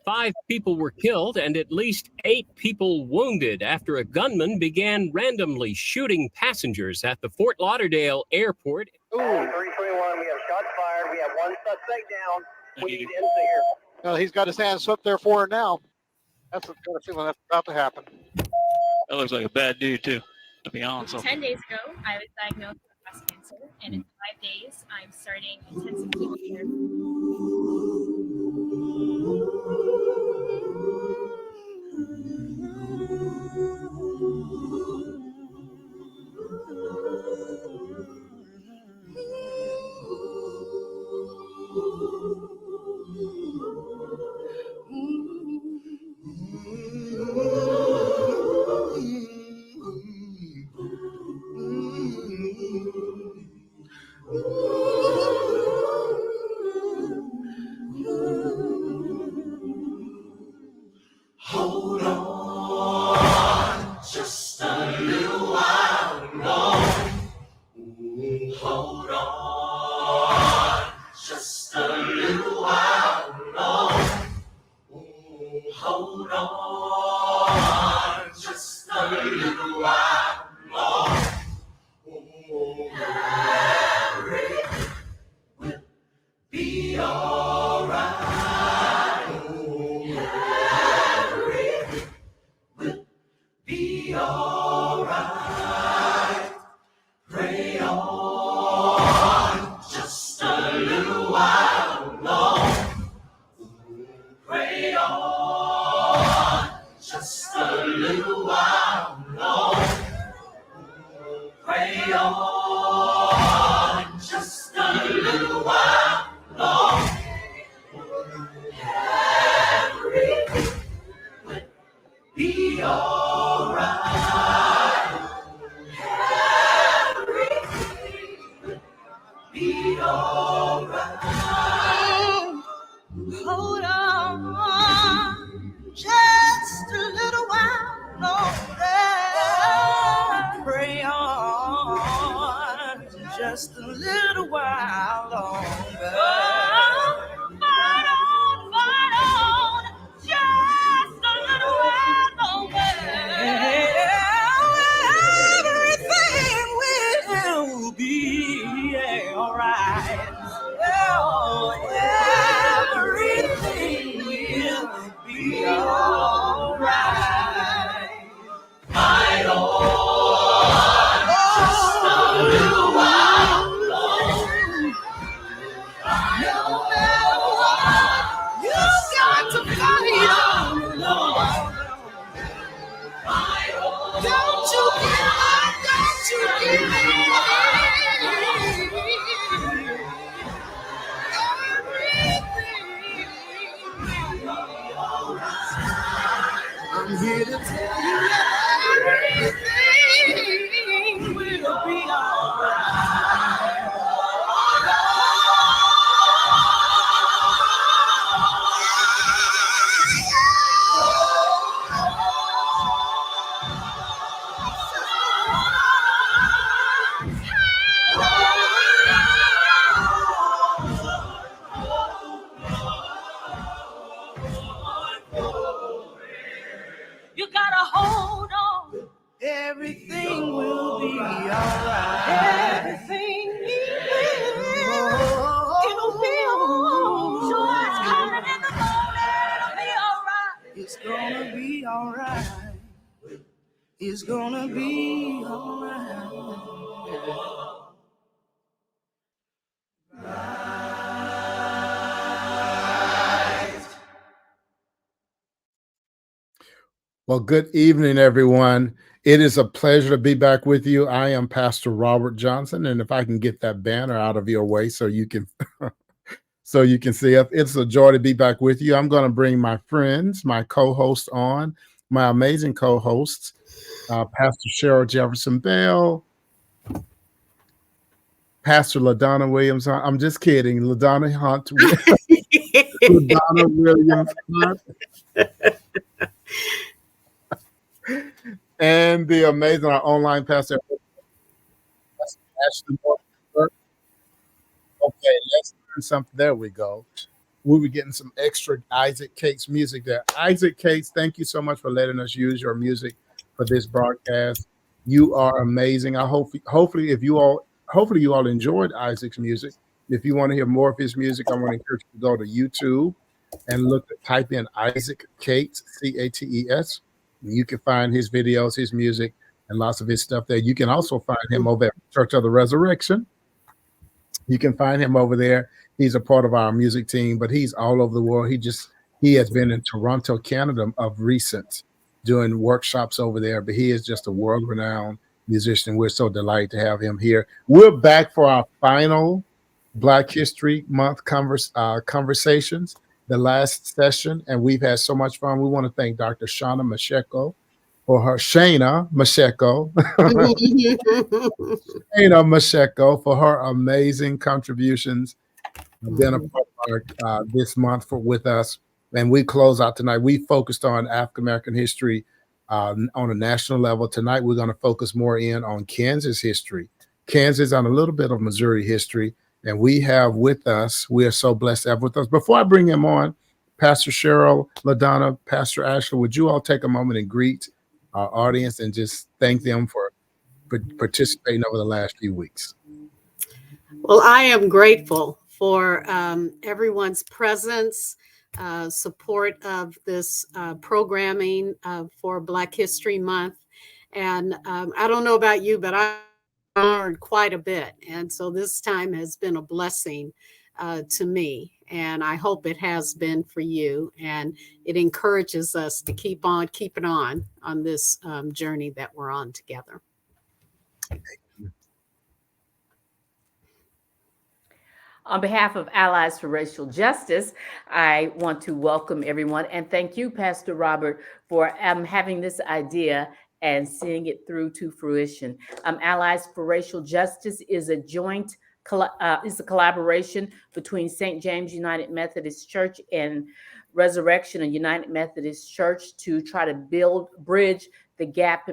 5 people were killed and at least 8 people wounded after a gunman began randomly shooting passengers at the Fort Lauderdale airport. 321, we have shots fired. We have one suspect down. We need ends here. Well, he's got his hands swept there for it now. That's what kind of feeling that's about to happen. That looks like a bad dude, too, to be honest. 10 days ago, I was diagnosed with breast cancer, and in 5 days, I'm starting intensive chemotherapy. Hold on, just a little while longer. Hold on, just a little while longer. Hold on, just a little while longer. Everything will be alright. Be alright. Pray on just a little while longer. Pray on just a little while longer. Pray on just a little while longer. Everything will be alright. Be alright. Hold on, just a little while longer. Pray on, just a little while longer. Fight on, just a little while longer. Everything will be alright. Oh, everything will be alright. Fight on just a little while longer. No matter what, you got to fight on. Don't you give up, don't you give up. I'm here to tell you everything will be alright. You gotta hold on. Everything will be alright. Everything it'll be alright. Joy's coming in the morning. It'll be alright. It's gonna be alright. It's gonna be alright. Well, good evening, everyone. It is a pleasure to be back with you. I am Pastor Robert Johnson, and if I can get that banner out of your way so you can see it, it's a joy to be back with you. I'm going to bring my friends, my co-hosts on, my amazing co-hosts, Pastor Cheryl Jefferson Bell, Pastor LaDonna Williams. I'm just kidding, LaDonna Hunt, LaDonna Williams Hunt. And the amazing our online pastor. Okay, let's learn something. There we go. we were getting some extra Isaac Cates music there. Isaac Cates, thank you so much for letting us use your music for this broadcast. You are amazing. I hope, hopefully you all enjoyed Isaac's music. If you want to hear more of his music, I want to encourage you to go to YouTube and type in Isaac Cates, Cates. You can find his videos, his music, and lots of his stuff there. You can also find him over at Church of the Resurrection. You can find him over there. He's a part of our music team, but he's all over the world. He has been in Toronto, Canada of recent, doing workshops over there, but he is just a world-renowned musician. We're so delighted to have him here. We're back for our final Black History Month conversations, the last session, and we've had so much fun. We want to thank Dr. Shana Mashego Shana Mashego for her amazing contributions. Been a part of this month with us, and we close out tonight. We focused on African American history on a national level. Tonight, we're going to focus more in on Kansas history, Kansas, on a little bit of Missouri history. And we have with us, we are so blessed to have with us. Before I bring him on, Pastor Cheryl, LaDonna, Pastor Ashley, would you all take a moment and greet our audience and just thank them for participating over the last few weeks? Well, I am grateful for everyone's presence, support of this programming for Black History Month. And I don't know about you, but I learned quite a bit. And so this time has been a blessing to me. And I hope it has been for you. And it encourages us to keep on keeping on this journey that we're on together. On behalf of Allies for Racial Justice, I want to welcome everyone and thank you, Pastor Robert, for having this idea and seeing it through to fruition. Allies for Racial Justice is a collaboration between St. James United Methodist Church and Resurrection, a United Methodist Church, to try to bridge the gap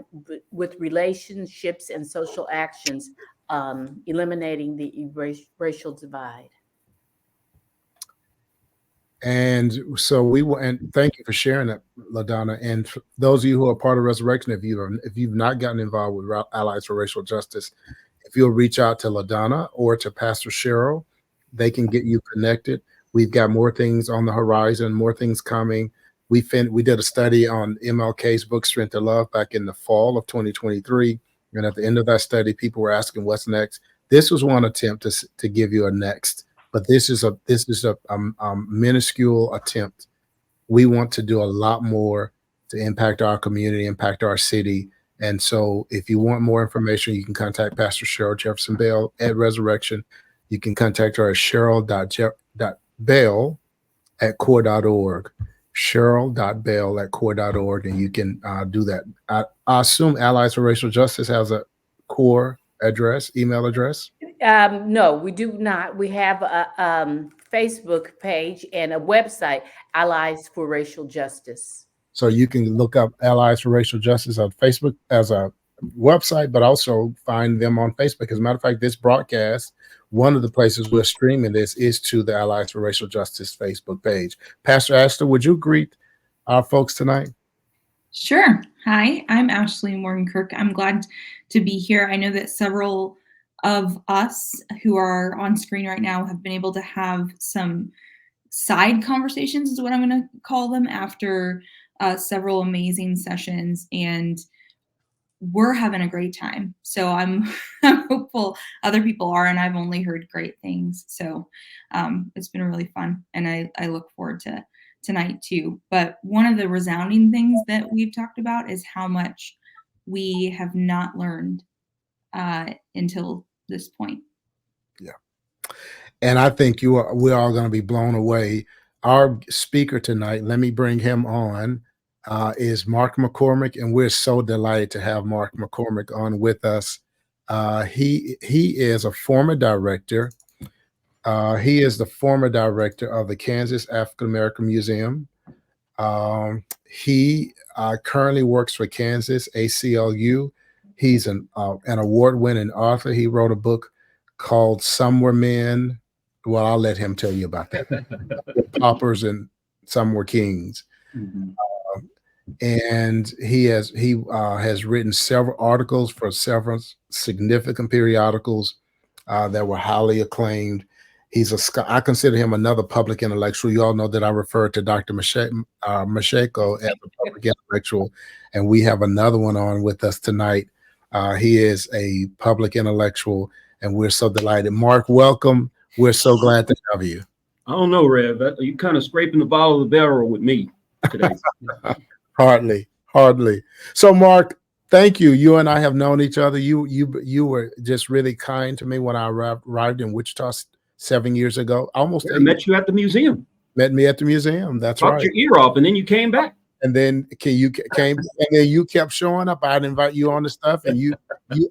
with relationships and social actions, eliminating the racial divide. And so and thank you for sharing that, LaDonna. And for those of you who are part of Resurrection, if you've not gotten involved with Allies for Racial Justice, if you'll reach out to LaDonna or to Pastor Cheryl, they can get you connected. We've got more things on the horizon, more things coming. We did a study on MLK's book, Strength to Love, back in the fall of 2023. And at the end of that study, people were asking what's next. This was one attempt to give you a next, but this is a minuscule attempt. We want to do a lot more to impact our community, impact our city. And so if you want more information, you can contact Pastor Cheryl Jefferson Bell at Resurrection. You can contact her at cheryl.bell@core.org. cheryl.bell@core.org, and you can do that. I assume Allies for Racial Justice has a core email address? No, we do not. We have a Facebook page and a website, Allies for Racial Justice. So you can look up Allies for Racial Justice on Facebook as a website, but also find them on Facebook. As a matter of fact, this broadcast, one of the places we're streaming this is to the Allies for Racial Justice Facebook page. Pastor Ashley, would you greet our folks tonight? Sure. Hi, I'm Ashley Morgan Kirk. I'm glad to be here. I know that several of us who are on screen right now have been able to have some side conversations, is what I'm going to call them, after several amazing sessions, and we're having a great time. So I'm hopeful other people are, and I've only heard great things. So it's been really fun, and I look forward to tonight too. But one of the resounding things that we've talked about is how much we have not learned until this point. Yeah. And I think we're all going to be blown away. Our speaker tonight, let me bring him on, is Mark McCormick, and we're so delighted to have Mark McCormick on with us. He is a former director. He is the former director of the Kansas African American Museum. He currently works for Kansas ACLU. He's an award-winning author. He wrote a book called Some Were Men, Well, I'll let him tell you about that. Paupers and some were kings. And he has written several articles for several significant periodicals that were highly acclaimed. I consider him another public intellectual. You all know that I refer to Dr. Mashego as a public intellectual, and we have another one on with us tonight. He is a public intellectual, and we're so delighted. Mark, welcome. We're so glad to have you. I don't know, Rev. You kind of scraping the bottom of the barrel with me today. Hardly. So, Mark, thank you. You and I have known each other. You were just really kind to me when I arrived in Wichita 7 years ago. I met you at the museum. Met me at the museum. That's right. Talked your ear off, and then you came back. And then you came, and then you kept showing up. I'd invite you on the stuff, and you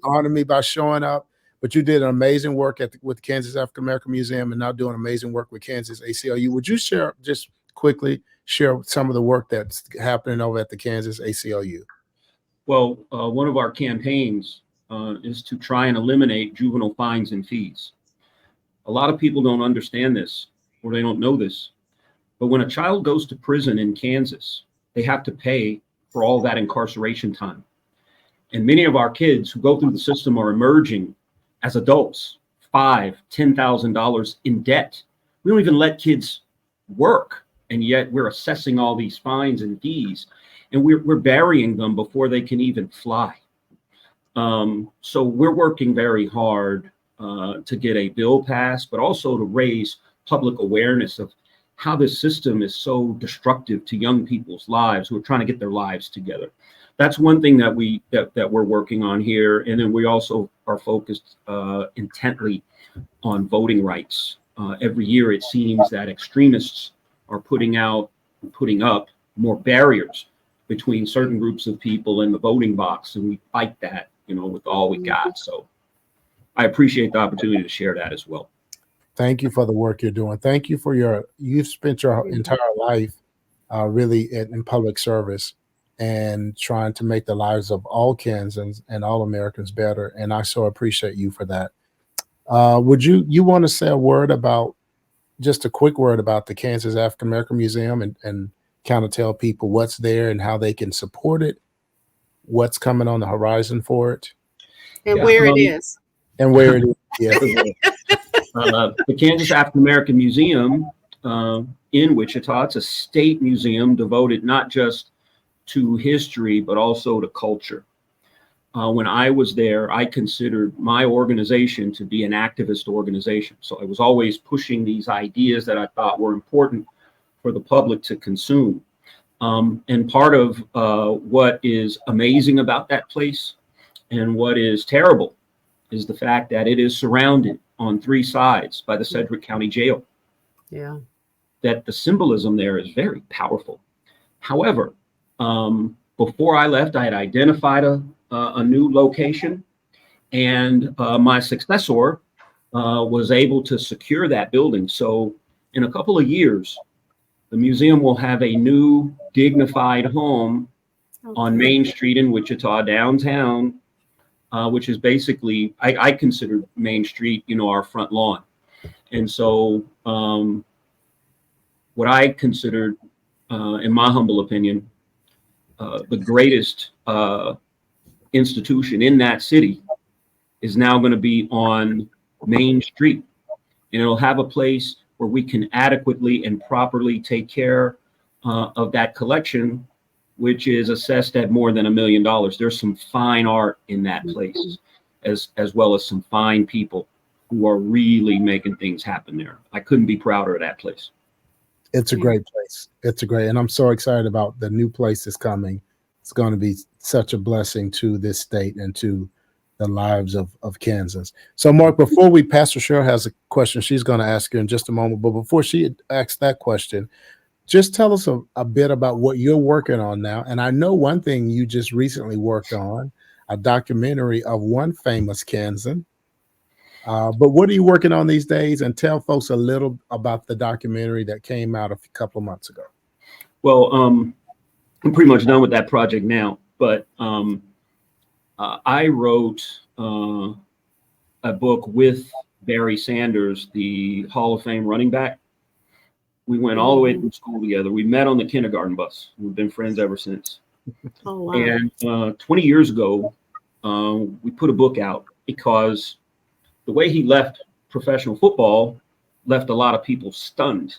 honored me by showing up. But you did an amazing work with Kansas African American Museum, and now doing amazing work with Kansas ACLU. Would you just quickly share some of the work that's happening over at the Kansas ACLU? Well, one of our campaigns is to try and eliminate juvenile fines and fees. A lot of people don't understand this, or they don't know this, but when a child goes to prison in Kansas, they have to pay for all that incarceration time. And many of our kids who go through the system are emerging as adults, $5,000, $10,000 in debt. We don't even let kids work, and yet we're assessing all these fines and fees, and we're burying them before they can even fly. So we're working very hard to get a bill passed, but also to raise public awareness of how this system is so destructive to young people's lives who are trying to get their lives together. That's one thing that we're working on here. And then we also are focused intently on voting rights. Every year, it seems that extremists are putting up more barriers between certain groups of people in the voting box, and we fight that, with all we got. So I appreciate the opportunity to share that as well. Thank you for the work you're doing. Thank you for you've spent your entire life really in public service and trying to make the lives of all Kansans and all Americans better. And I so appreciate you for that. Would you want to say just a quick word about the Kansas African American Museum and kind of tell people what's there and how they can support it, what's coming on the horizon for it? And where it is. And where it is. Yeah. The Kansas African American Museum in Wichita, it's a state museum devoted not just to history, but also to culture. When I was there, I considered my organization to be an activist organization. So I was always pushing these ideas that I thought were important for the public to consume. And part of what is amazing about that place and what is terrible is the fact that it is surrounded on 3 sides by the Sedgwick County Jail. Yeah. That the symbolism there is very powerful. However, before I left, I had identified a new location, and my successor was able to secure that building. So in a couple of years, the museum will have a new dignified home on Main Street in Wichita, downtown, which is basically, I consider Main Street, our front lawn. And so what I considered, in my humble opinion, the greatest institution in that city is now going to be on Main Street. And it'll have a place where we can adequately and properly take care of that collection, which is assessed at more than $1 million. There's some fine art in that place, as well as some fine people who are really making things happen there. I couldn't be prouder of that place. It's a great place. And I'm so excited about the new place that's coming. It's going to be such a blessing to this state and to the lives of Kansas. So, Mark, before Pastor Cheryl has a question she's going to ask you in just a moment. But before she asks that question, just tell us a bit about what you're working on now. And I know one thing you just recently worked on, a documentary of one famous Kansan. But what are you working on these days? And tell folks a little about the documentary that came out a couple of months ago. Well, I'm pretty much done with that project now. But I wrote a book with Barry Sanders, the Hall of Fame running back. We went all the way through school together. We met on the kindergarten bus. We've been friends ever since. Oh, wow. And 20 years ago, we put a book out because the way he left professional football left a lot of people stunned.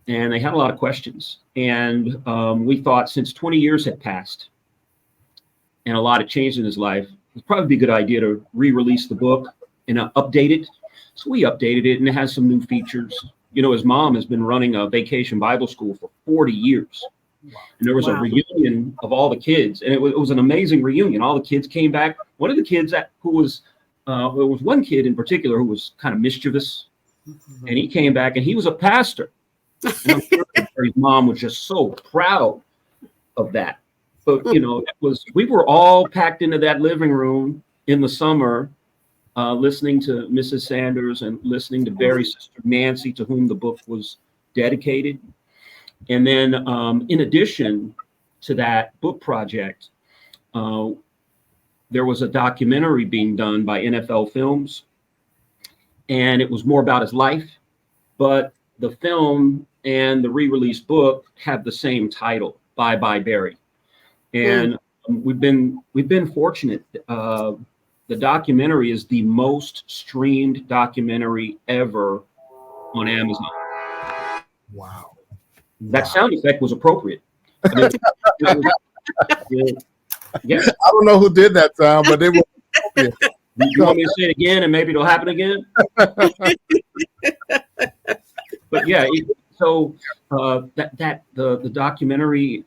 And they had a lot of questions. And we thought, since 20 years had passed and a lot had changed in his life, it'd probably be a good idea to re-release the book and update it. So we updated it, and it has some new features. You know, his mom has been running a vacation Bible school for 40 years. And there was a reunion of all the kids, and it was an amazing reunion. All the kids came back. One of the kids there was one kid in particular who was kind of mischievous, and he came back, and he was a pastor. And I'm sure his mom was just so proud of that. But, you know, we were all packed into that living room in the summer, listening to Mrs. Sanders and listening to Barry's sister Nancy, to whom the book was dedicated. And then in addition to that book project, there was a documentary being done by NFL Films, and it was more about his life, but the film and the re-released book have the same title, Bye Bye Barry. And we've been fortunate. The documentary is the most streamed documentary ever on Amazon. Wow. That sound effect was appropriate. I mean, yeah. I don't know who did that sound, but it was appropriate. You want me to say it again, and maybe it'll happen again? But yeah, the documentary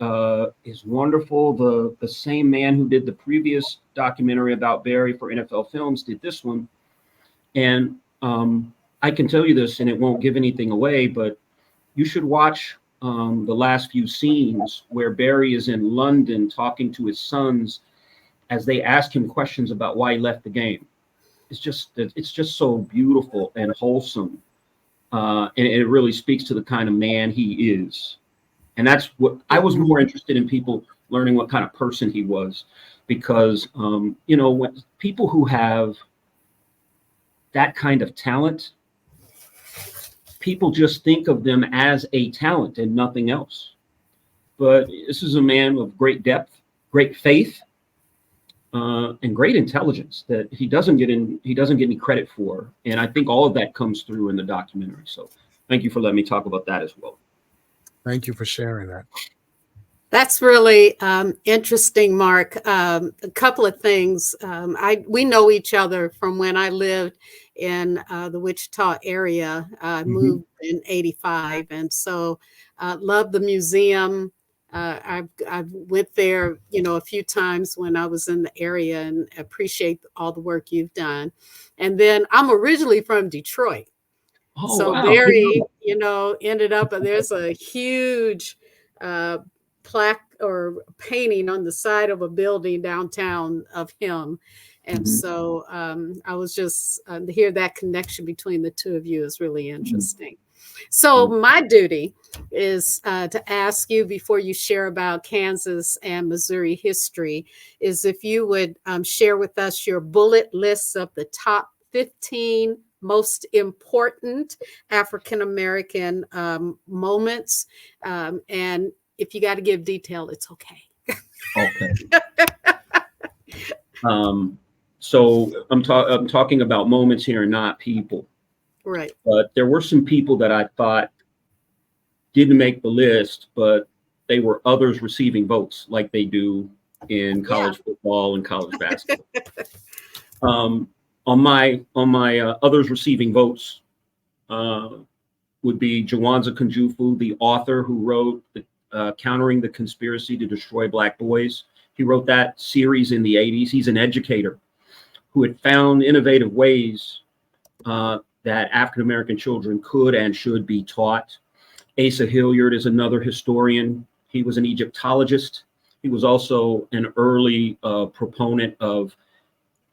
is wonderful. The same man who did the previous documentary about Barry for NFL Films did this one, and I can tell you this, and it won't give anything away, but you should watch the last few scenes where Barry is in London talking to his sons as they ask him questions about why he left the game. It's just so beautiful and wholesome. And it really speaks to the kind of man he is. And that's what I was more interested in, people learning what kind of person he was, because, you know, when people who have that kind of talent, people just think of them as a talent and nothing else. But this is a man of great depth, great faith, and great intelligence that he doesn't get any credit for. And I think all of that comes through in the documentary. So thank you for letting me talk about that as well. Thank you for sharing that. That's really interesting, Mark. A couple of things. We know each other from when I lived in the Wichita area. I moved in '85, and so love the museum. I've went there, you know, a few times when I was in the area, and appreciate all the work you've done. And then I'm originally from Detroit. Oh, So wow. Barry, you know, ended up, there's a huge plaque or painting on the side of a building downtown of him. And so I was just to hear that connection between the two of you is really interesting. So my duty is to ask you, before you share about Kansas and Missouri history, is if you would share with us your bullet lists of the top 15 most important African-American moments. And if you got to give detail, it's okay. Okay. So I'm talking about moments here and not people. Right. But there were some people that I thought didn't make the list, but they were others receiving votes, like they do in college football and college basketball. On my others receiving votes would be Jawanza Kunjufu, the author who wrote Countering the Conspiracy to Destroy Black Boys. He wrote that series in the 80s. He's an educator who had found innovative ways that African-American children could and should be taught. Asa Hilliard is another historian. He was an Egyptologist. He was also an early proponent of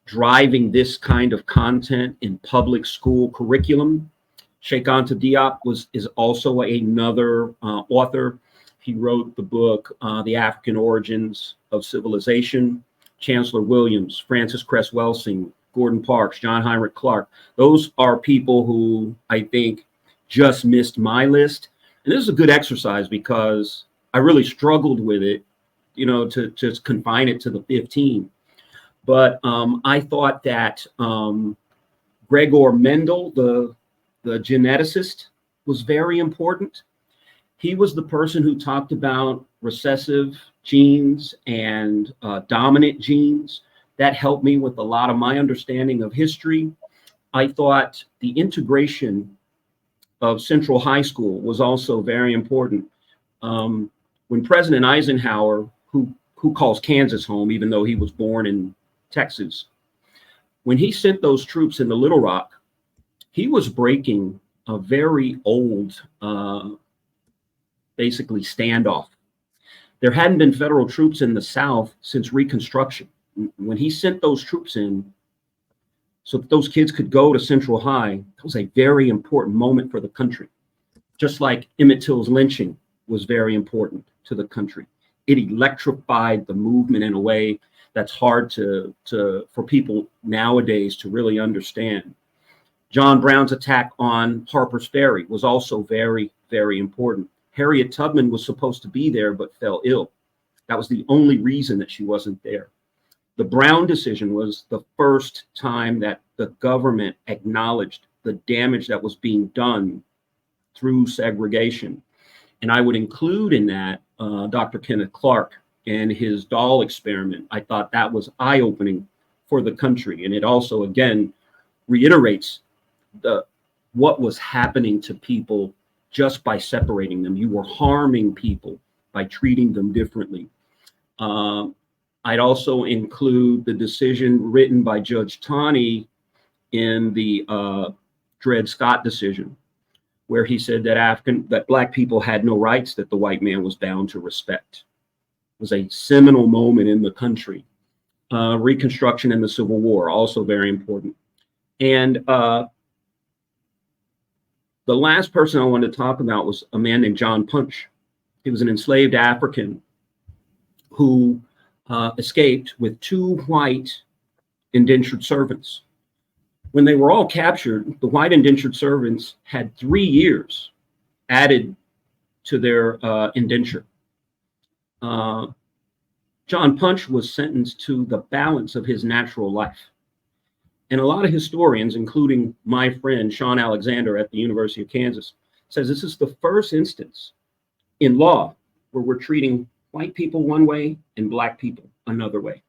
driving this kind of content in public school curriculum. Sheikh Anta Diop is also another author. He wrote the book, The African Origins of Civilization. Chancellor Williams, Francis Cress Welsing, Gordon Parks, John Heinrich Clark. Those are people who I think just missed my list. And this is a good exercise because I really struggled with it, you know, to just confine it to the 15. But I thought that Gregor Mendel, the geneticist, was very important. He was the person who talked about recessive genes and dominant genes. That helped me with a lot of my understanding of history. I thought the integration of Central High School was also very important. When President Eisenhower, who calls Kansas home, even though he was born in Texas, when he sent those troops into Little Rock, he was breaking a very old, basically standoff. There hadn't been federal troops in the South since Reconstruction. When he sent those troops in, so that those kids could go to Central High, that was a very important moment for the country. Just like Emmett Till's lynching was very important to the country. It electrified the movement in a way that's hard for people nowadays to really understand. John Brown's attack on Harper's Ferry was also very, very important. Harriet Tubman was supposed to be there, but fell ill. That was the only reason that she wasn't there. The Brown decision was the first time that the government acknowledged the damage that was being done through segregation. And I would include in that Dr. Kenneth Clark and his doll experiment. I thought that was eye-opening for the country. And it also, again, reiterates what was happening to people just by separating them. You were harming people by treating them differently. I'd also include the decision written by Judge Taney in the Dred Scott decision, where he said that Black people had no rights that the white man was bound to respect. It was a seminal moment in the country. Reconstruction and the Civil War, also very important. And the last person I wanted to talk about was a man named John Punch. He was an enslaved African who escaped with 2 white indentured servants. When they were all captured, the white indentured servants had 3 years added to their indenture. John Punch was sentenced to the balance of his natural life. And a lot of historians, including my friend Sean Alexander at the University of Kansas, says this is the first instance in law where we're treating white people one way and Black people another way.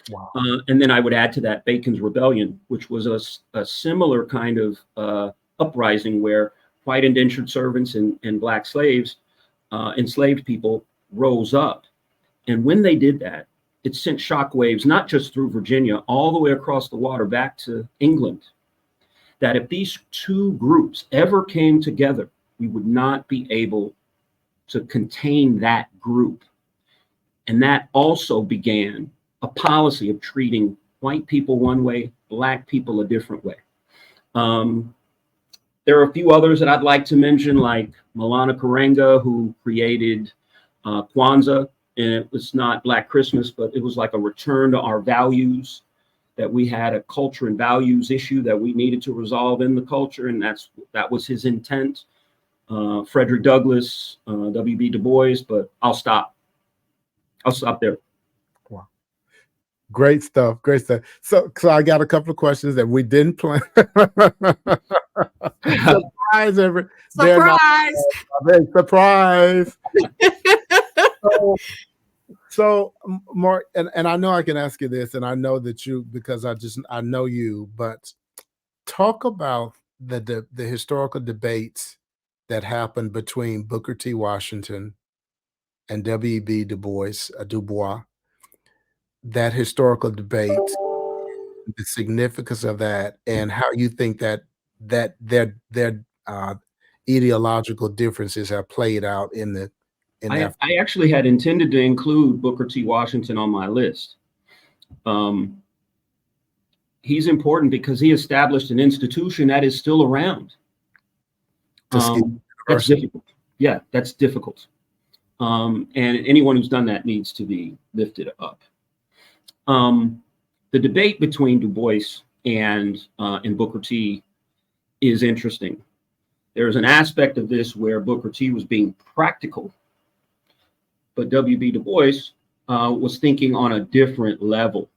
Wow. And then I would add to that Bacon's Rebellion, which was a similar kind of uprising where white indentured servants and Black slaves, enslaved people, rose up. And when they did that, it sent shockwaves, not just through Virginia, all the way across the water back to England, that if these 2 groups ever came together, we would not be able to contain that group. And that also began a policy of treating white people one way, Black people a different way. There are a few others that I'd like to mention, like Maulana Karenga, who created Kwanzaa. And it was not Black Christmas, but it was like a return to our values, that we had a culture and values issue that we needed to resolve in the culture. And that was his intent. Frederick Douglass, W.B. Du Bois, but I'll stop there. Wow. Great stuff. Great stuff. So I got a couple of questions that we didn't plan. Surprise, Surprise. Surprise. So Mark, and I know I can ask you this, and I know that you, because I know you, but talk about the historical debates that happened between Booker T. Washington and W.B. Du Bois, that historical debate, the significance of that, and how you think that their ideological differences have played out in the. I actually had intended to include Booker T. Washington on my list. He's important because he established an institution that is still around. That's difficult. Yeah, that's difficult. And anyone who's done that needs to be lifted up. The debate between Du Bois and Booker T is interesting. There's an aspect of this where Booker T was being practical, but W.B. Du Bois was thinking on a different level.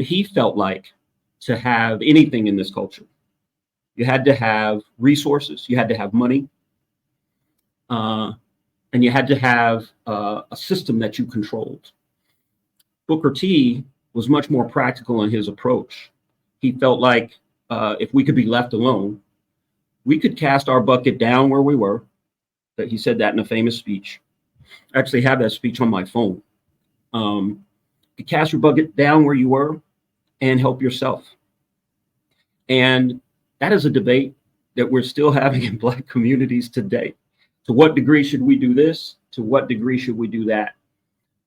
He felt like to have anything in this culture, you had to have resources, you had to have money, and you had to have a system that you controlled. Booker T was much more practical in his approach. He felt like if we could be left alone, we could cast our bucket down where we were. That he said that in a famous speech. I actually have that speech on my phone. You cast your bucket down where you were and help yourself. And that is a debate that we're still having in Black communities today. To what degree should we do this? To what degree should we do that?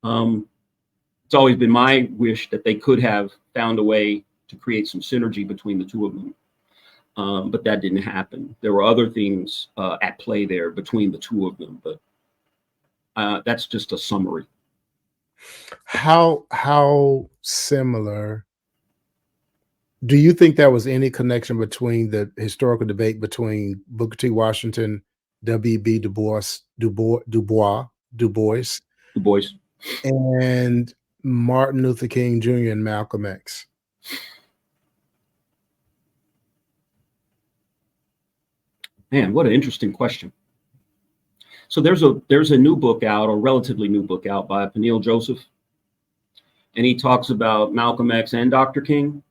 It's always been my wish that they could have found a way to create some synergy between the two of them. But that didn't happen. There were other things at play there between the two of them, but that's just a summary. How similar do you think there was any connection between the historical debate between Booker T. Washington, W.B. Du Bois, and Martin Luther King Jr. and Malcolm X? Man, what an interesting question. So there's a new book out, or relatively new book out, by Peniel Joseph, and he talks about Malcolm X and Dr. King,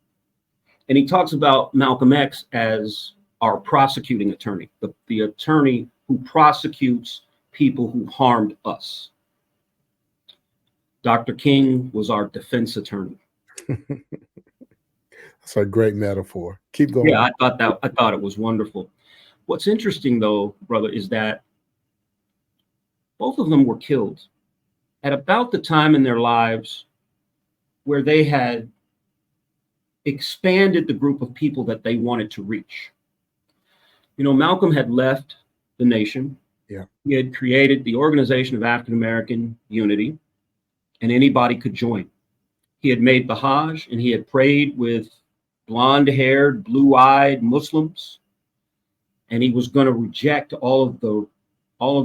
and he talks about Malcolm X as our prosecuting attorney, the attorney who prosecutes people who harmed us. Dr. King was our defense attorney. That's a great metaphor. Keep going. Yeah, I thought it was wonderful. What's interesting, though, brother, is that both of them were killed at about the time in their lives where they had expanded the group of people that they wanted to reach. You know, Malcolm had left the nation. Yeah. He had created the Organization of African American Unity, and anybody could join. He had made the Hajj, and he had prayed with blonde-haired, blue-eyed Muslims. And he was going to reject all of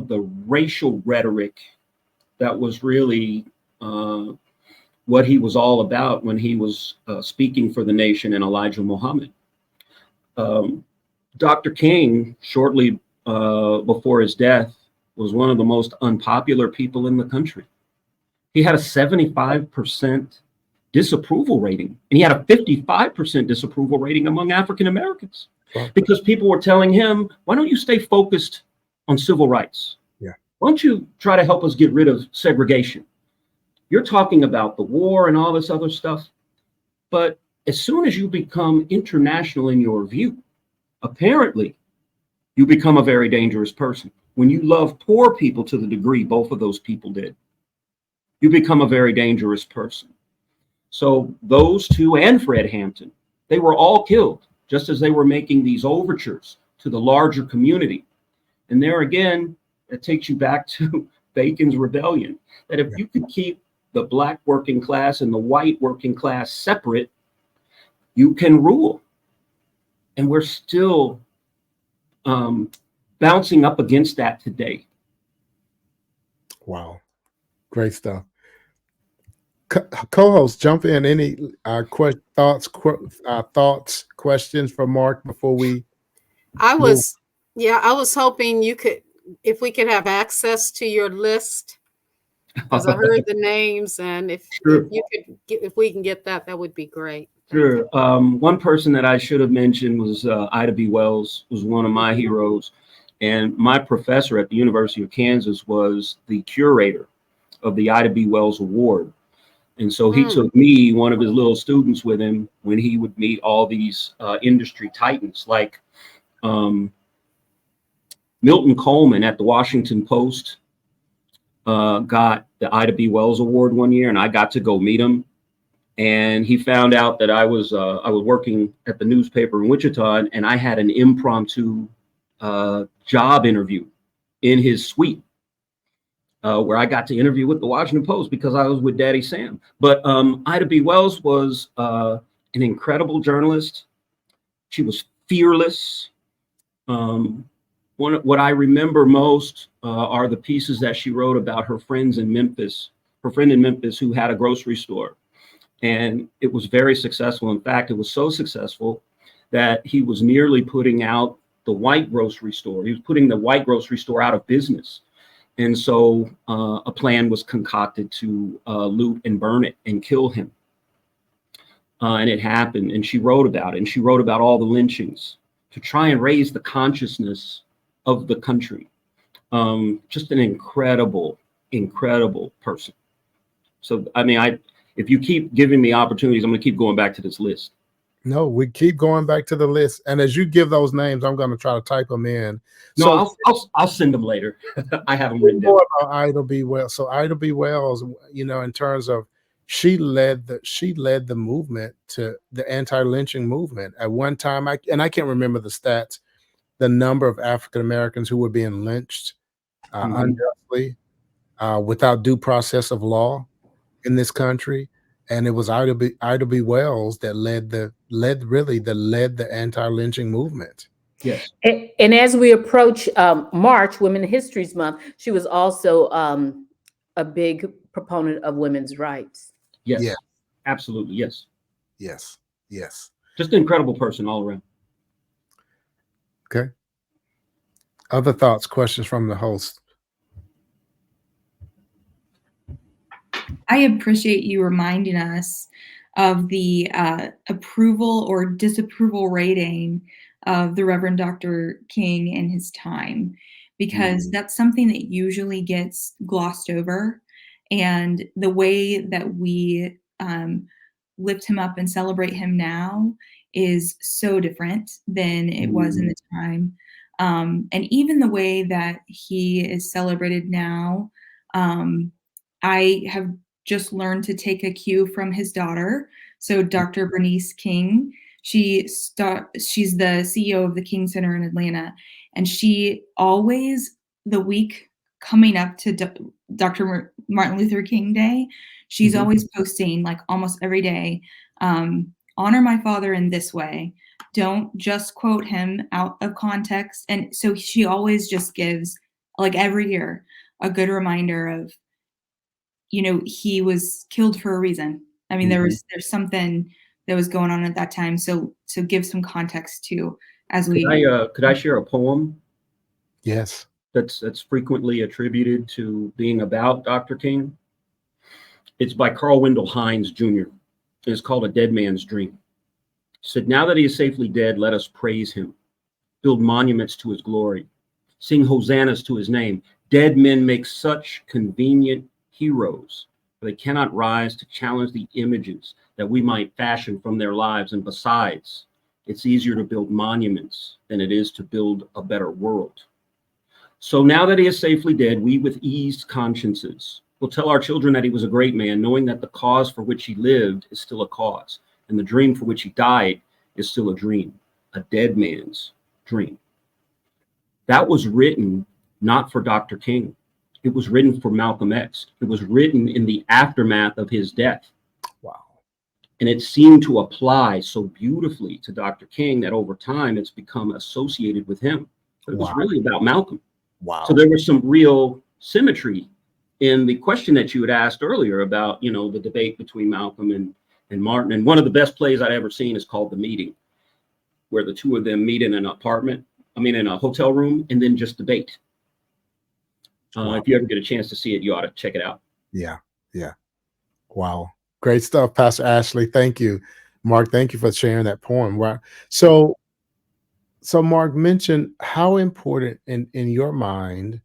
the racial rhetoric that was really what he was all about when he was speaking for the nation and Elijah Muhammad. Dr. King, shortly before his death, was one of the most unpopular people in the country. He had a 75% disapproval rating, and he had a 55% disapproval rating among African Americans. Because people were telling him, why don't you stay focused on civil rights? Yeah. Why don't you try to help us get rid of segregation? You're talking about the war and all this other stuff. But as soon as you become international in your view, apparently you become a very dangerous person. When you love poor people to the degree both of those people did, you become a very dangerous person. So those two and Fred Hampton, they were all killed just as they were making these overtures to the larger community. And there again, it takes you back to Bacon's rebellion, that if you could keep the Black working class and the white working class separate, you can rule. And we're still bouncing up against that today. Wow. Great stuff. Co-host, jump in. Any thoughts, questions for Mark before we? I was hoping you could, if we could have access to your list, because I heard the names, and if we can get that, that would be great. Sure. One person that I should have mentioned was Ida B. Wells, was one of my heroes, and my professor at the University of Kansas was the curator of the Ida B. Wells Award. And so he took me, one of his little students, with him when he would meet all these industry titans, like Milton Coleman at the Washington Post got the Ida B. Wells Award one year, and I got to go meet him. And he found out that I was working at the newspaper in Wichita, and I had an impromptu job interview in his suite. Where I got to interview with the Washington Post because I was with Daddy Sam. But Ida B. Wells was an incredible journalist. She was fearless. What I remember most are the pieces that she wrote about her friends in Memphis, her friend in Memphis who had a grocery store. And it was very successful. In fact, it was so successful that he was nearly putting out the white grocery store. He was putting the white grocery store out of business. And so a plan was concocted to loot and burn it and kill him. And it happened. And she wrote about it. And she wrote about all the lynchings to try and raise the consciousness of the country. Just an incredible, incredible person. So, I mean, if you keep giving me opportunities, I'm going to keep going back to this list. No, we keep going back to the list. And as you give those names, I'm going to try to type them in. No, I'll send them later. I have them written down. Ida B. Wells. So Ida B. Wells, you know, in terms of she led the movement to the anti-lynching movement at one time. I can't remember the stats, the number of African Americans who were being lynched unjustly, without due process of law in this country. And it was Ida B. Wells that led the anti-lynching movement. Yes. And as we approach March, Women's History Month, she was also a big proponent of women's rights. Yes. Yeah. Absolutely. Yes. Yes. Yes. Just an incredible person all around. Okay. Other thoughts, questions from the host? I appreciate you reminding us of the approval or disapproval rating of the Reverend Dr. King in his time, because that's something that usually gets glossed over. And the way that we lift him up and celebrate him now is so different than it was in the time. And even the way that he is celebrated now, I have just learned to take a cue from his daughter. So Dr. Bernice King, she's the CEO of the King Center in Atlanta. And she always, the week coming up to Dr. Martin Luther King Day, she's always posting, like almost every day, honor my father in this way. Don't just quote him out of context. And so she always just gives, like every year, a good reminder of, you know, he was killed for a reason. I mean, there's something that was going on at that time. So give some context to as we. Could I share a poem? Yes. That's frequently attributed to being about Dr. King. It's by Carl Wendell Hines Jr. It's called A Dead Man's Dream. He said, now that he is safely dead, let us praise him, build monuments to his glory, sing hosannas to his name. Dead men make such convenient heroes, but they cannot rise to challenge the images that we might fashion from their lives. And besides, it's easier to build monuments than it is to build a better world. So now that he is safely dead, we with eased consciences will tell our children that he was a great man, knowing that the cause for which he lived is still a cause, and the dream for which he died is still a dream, a dead man's dream. That was written not for Dr. King. It was written for Malcolm X. It was written in the aftermath of his death. Wow. And it seemed to apply so beautifully to Dr. King that over time it's become associated with him. But it was really about Malcolm. Wow. So there was some real symmetry in the question that you had asked earlier about, you know, the debate between Malcolm and Martin. And one of the best plays I'd ever seen is called The Meeting, where the two of them meet in in a hotel room and then just debate. If you ever get a chance to see it, you ought to check it out. Yeah. Yeah. Wow. Great stuff, Pastor Ashley. Thank you. Mark, thank you for sharing that poem. Wow. So Mark, mentioned how important in your mind,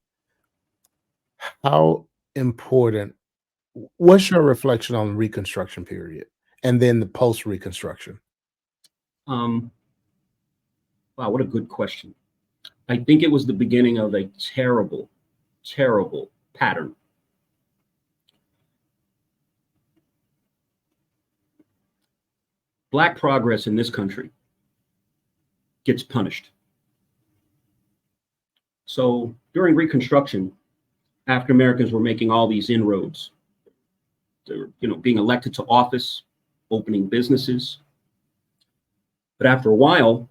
what's your reflection on the Reconstruction period and then the post-Reconstruction? Wow, what a good question. I think it was the beginning of a terrible, terrible pattern. Black progress in this country gets punished. So during Reconstruction, African Americans were making all these inroads. They were, being elected to office, opening businesses, But after a while,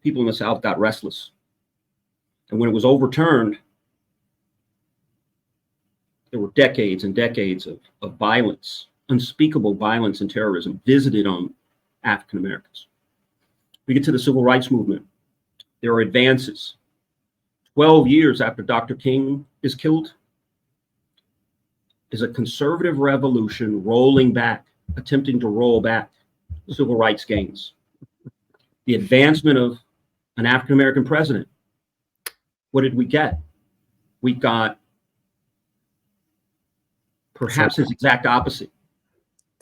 people in the South got restless. And when it was overturned, there were decades and decades of violence, unspeakable violence and terrorism visited on African Americans. We get to the civil rights movement. There are advances. 12 years after Dr. King is killed, is a conservative revolution rolling back, attempting to roll back civil rights gains. The advancement of an African American president. What did we get? We got perhaps his exact opposite.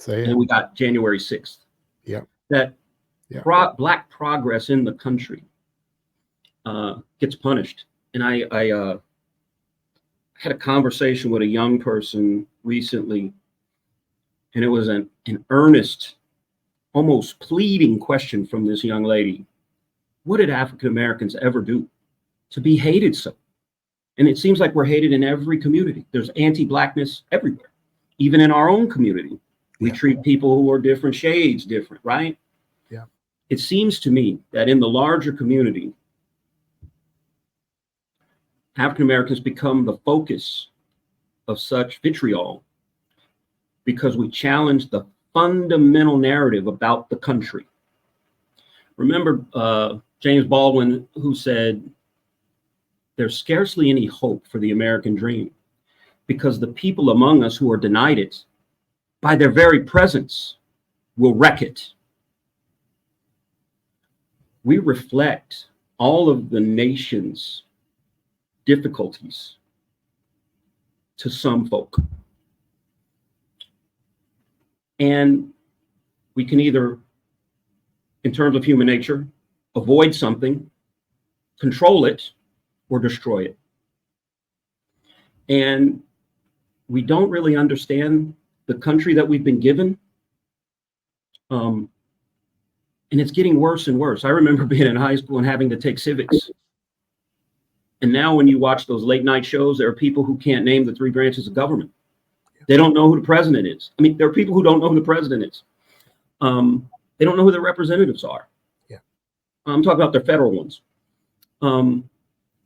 And we got January 6th. Yeah. That Black progress in the country gets punished. And I had a conversation with a young person recently, and it was an earnest, almost pleading question from this young lady. What did African Americans ever do to be hated so? And it seems like we're hated in every community. There's anti-Blackness everywhere, even in our own community. We treat people who are different shades different, right? Yeah. It seems to me that in the larger community, African Americans become the focus of such vitriol because we challenge the fundamental narrative about the country. Remember James Baldwin, who said, there's scarcely any hope for the American dream because the people among us who are denied it, by their very presence, will wreck it. We reflect all of the nation's difficulties to some folk. And we can either, in terms of human nature, avoid something, control it, or destroy it. And we don't really understand the country that we've been given. And it's getting worse and worse. I remember being in high school and having to take civics. And now when you watch those late night shows, there are people who can't name the 3 branches of government. They don't know who the president is. I mean, there are people who don't know who the president is. They don't know who their representatives are. Yeah. I'm talking about their federal ones.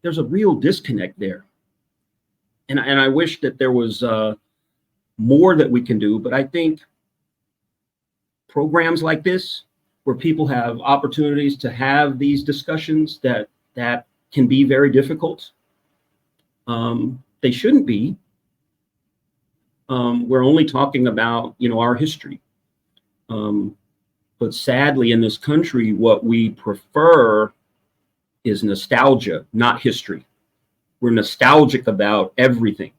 There's a real disconnect there. And I wish that there was more that we can do, but I think programs like this, where people have opportunities to have these discussions that can be very difficult, they shouldn't be. We're only talking about, our history. But sadly, in this country, what we prefer is nostalgia, not history. We're nostalgic about everything,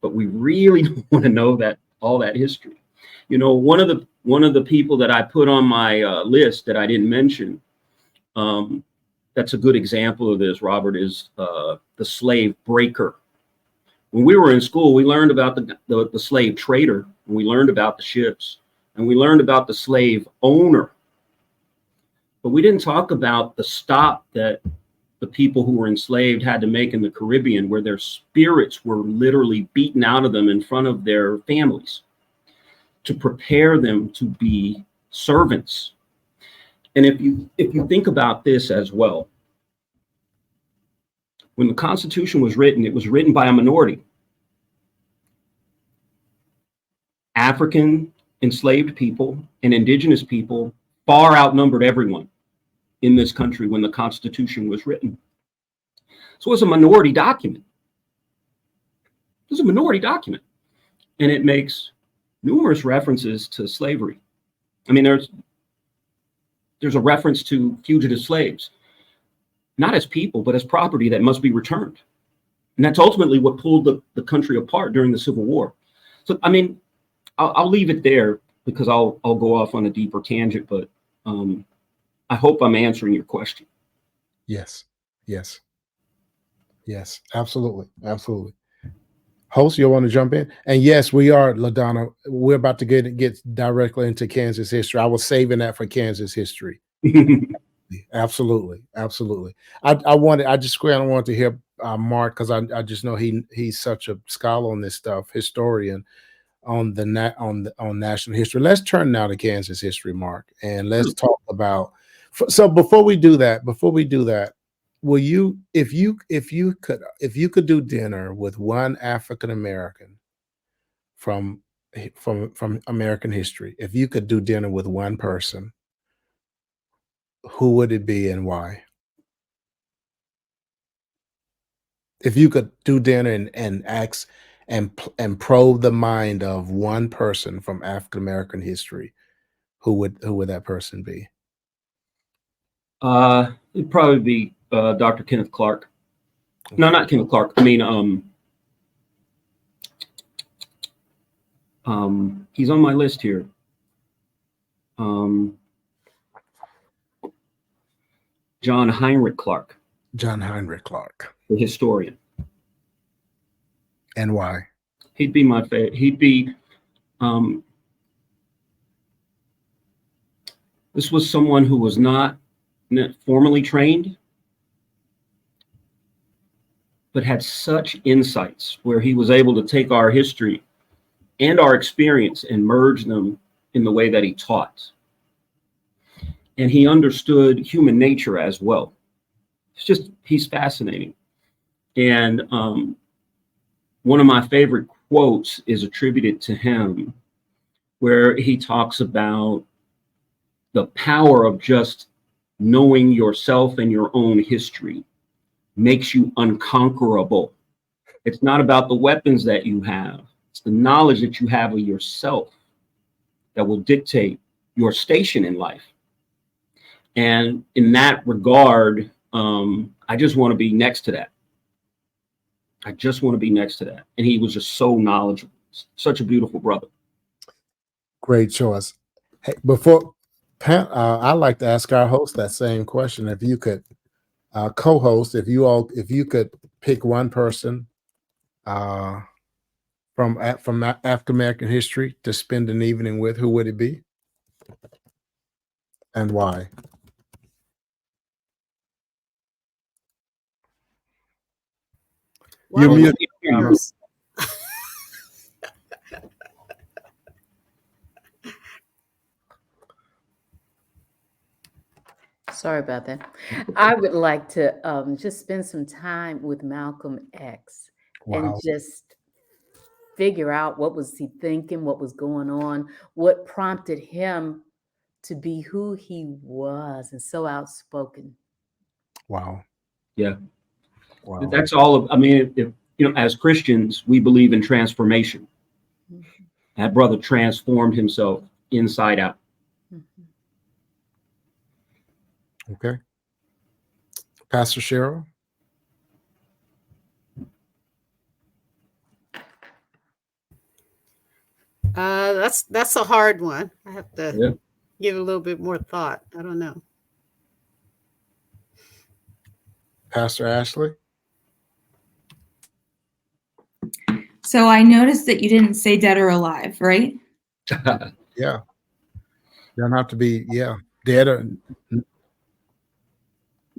but we really don't want to know that all that history. One of the people that I put on my list that I didn't mention, that's a good example of this, Robert, is the slave breaker. When we were in school, we learned about the slave trader, and we learned about the ships, and we learned about the slave owner. But we didn't talk about the stop that the people who were enslaved had to make in the Caribbean, where their spirits were literally beaten out of them in front of their families to prepare them to be servants. And if you think about this as well, when the Constitution was written, it was written by a minority. African enslaved people and indigenous people far outnumbered everyone in this country when the Constitution was written. So it's a minority document. It's a minority document. And it makes numerous references to slavery. I mean, there's a reference to fugitive slaves, not as people, but as property that must be returned. And that's ultimately what pulled the country apart during the Civil War. So, I mean, I'll leave it there because I'll go off on a deeper tangent, but I hope I'm answering your question. Yes, absolutely. Host, you want to jump in? And yes, we are, LaDonna. We're about to get directly into Kansas history. I was saving that for Kansas history. Absolutely. I just wanted to hear Mark, because I just know he's such a scholar on this stuff, historian. on national history. Let's turn now to Kansas history, Mark, and let's talk about. So before we do that, will you, if you could do dinner with one African American from American history, if you could do dinner with one person, who would it be and why? If you could do dinner and ask and probe the mind of one person from African American history, who would that person be? It'd probably be Dr. Kenneth Clark. No, not Kenneth Clark. I mean, he's on my list here. John Heinrich Clark. John Heinrich Clark, the historian. And why? He'd be my favorite. He'd be. This was someone who was not formally trained, but had such insights where he was able to take our history and our experience and merge them in the way that he taught. And he understood human nature as well. He's fascinating. And one of my favorite quotes is attributed to him, where he talks about the power of just knowing yourself and your own history makes you unconquerable. It's not about the weapons that you have. It's the knowledge that you have of yourself that will dictate your station in life. And in that regard, I just want to be next to that. I just want to be next to that. And he was just so knowledgeable. Such a beautiful brother. Great choice. Hey, before I like to ask our host that same question. If you could co-host, if you could pick one person from African American history to spend an evening with, who would it be, and why? You're muted. Sorry about that. I would like to just spend some time with Malcolm X and just figure out what was he thinking, what was going on, what prompted him to be who he was and so outspoken. Wow. Yeah. Wow. That's all of, I mean, if, as Christians, we believe in transformation. Mm-hmm. That brother transformed himself inside out. Mm-hmm. Okay. Pastor Cheryl? That's a hard one. I have to give it a little bit more thought. I don't know. Pastor Ashley? So I noticed that you didn't say dead or alive, right? Yeah. Don't have to be, dead or...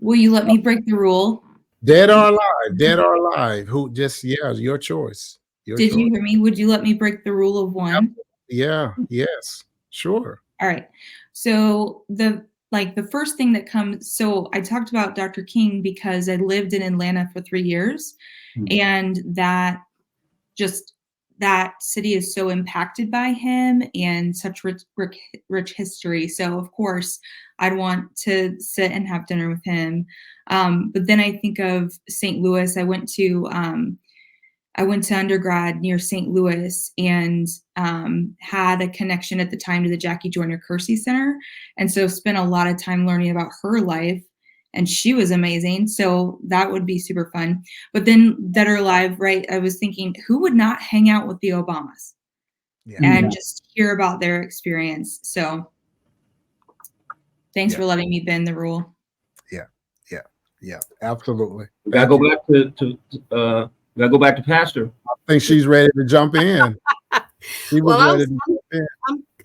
Will you let me break the rule? Dead or alive? Dead or alive? Who just, your choice. Did you hear me? Would you let me break the rule of one? Yeah, yes, sure. All right. So the first thing that comes, so I talked about Dr. King because I lived in Atlanta for 3 years, and that city is so impacted by him and such rich history. So of course I'd want to sit and have dinner with him. But then I think of St. Louis. I went to undergrad near St. Louis and had a connection at the time to the Jackie Joyner Kersey Center. And so spent a lot of time learning about her life, and she was amazing. So that would be super fun. But then dead or alive, right? I was thinking, who would not hang out with the Obamas and just hear about their experience? So thanks for letting me bend the rule. Yeah, absolutely. Gotta go back to Pastor. I think she's ready to jump in.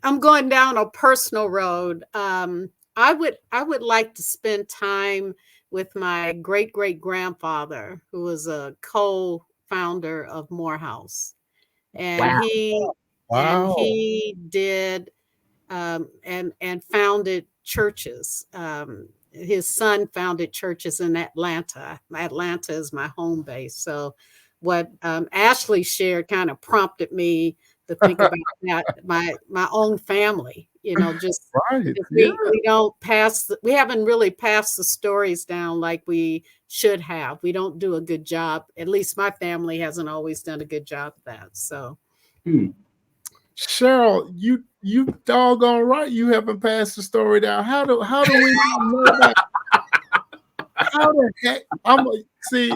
I'm going down a personal road. I would like to spend time with my great-great-grandfather, who was a co-founder of Morehouse. And Wow. And he did and founded churches. His son founded churches in Atlanta. Atlanta is my home base. So what Ashley shared kind of prompted me to think about that, my own family, just Right. we don't we haven't really passed the stories down like we should have. We don't do a good job. At least my family hasn't always done a good job of that. So Cheryl, you doggone right. You haven't passed the story down. How do we not know that? How the heck? See.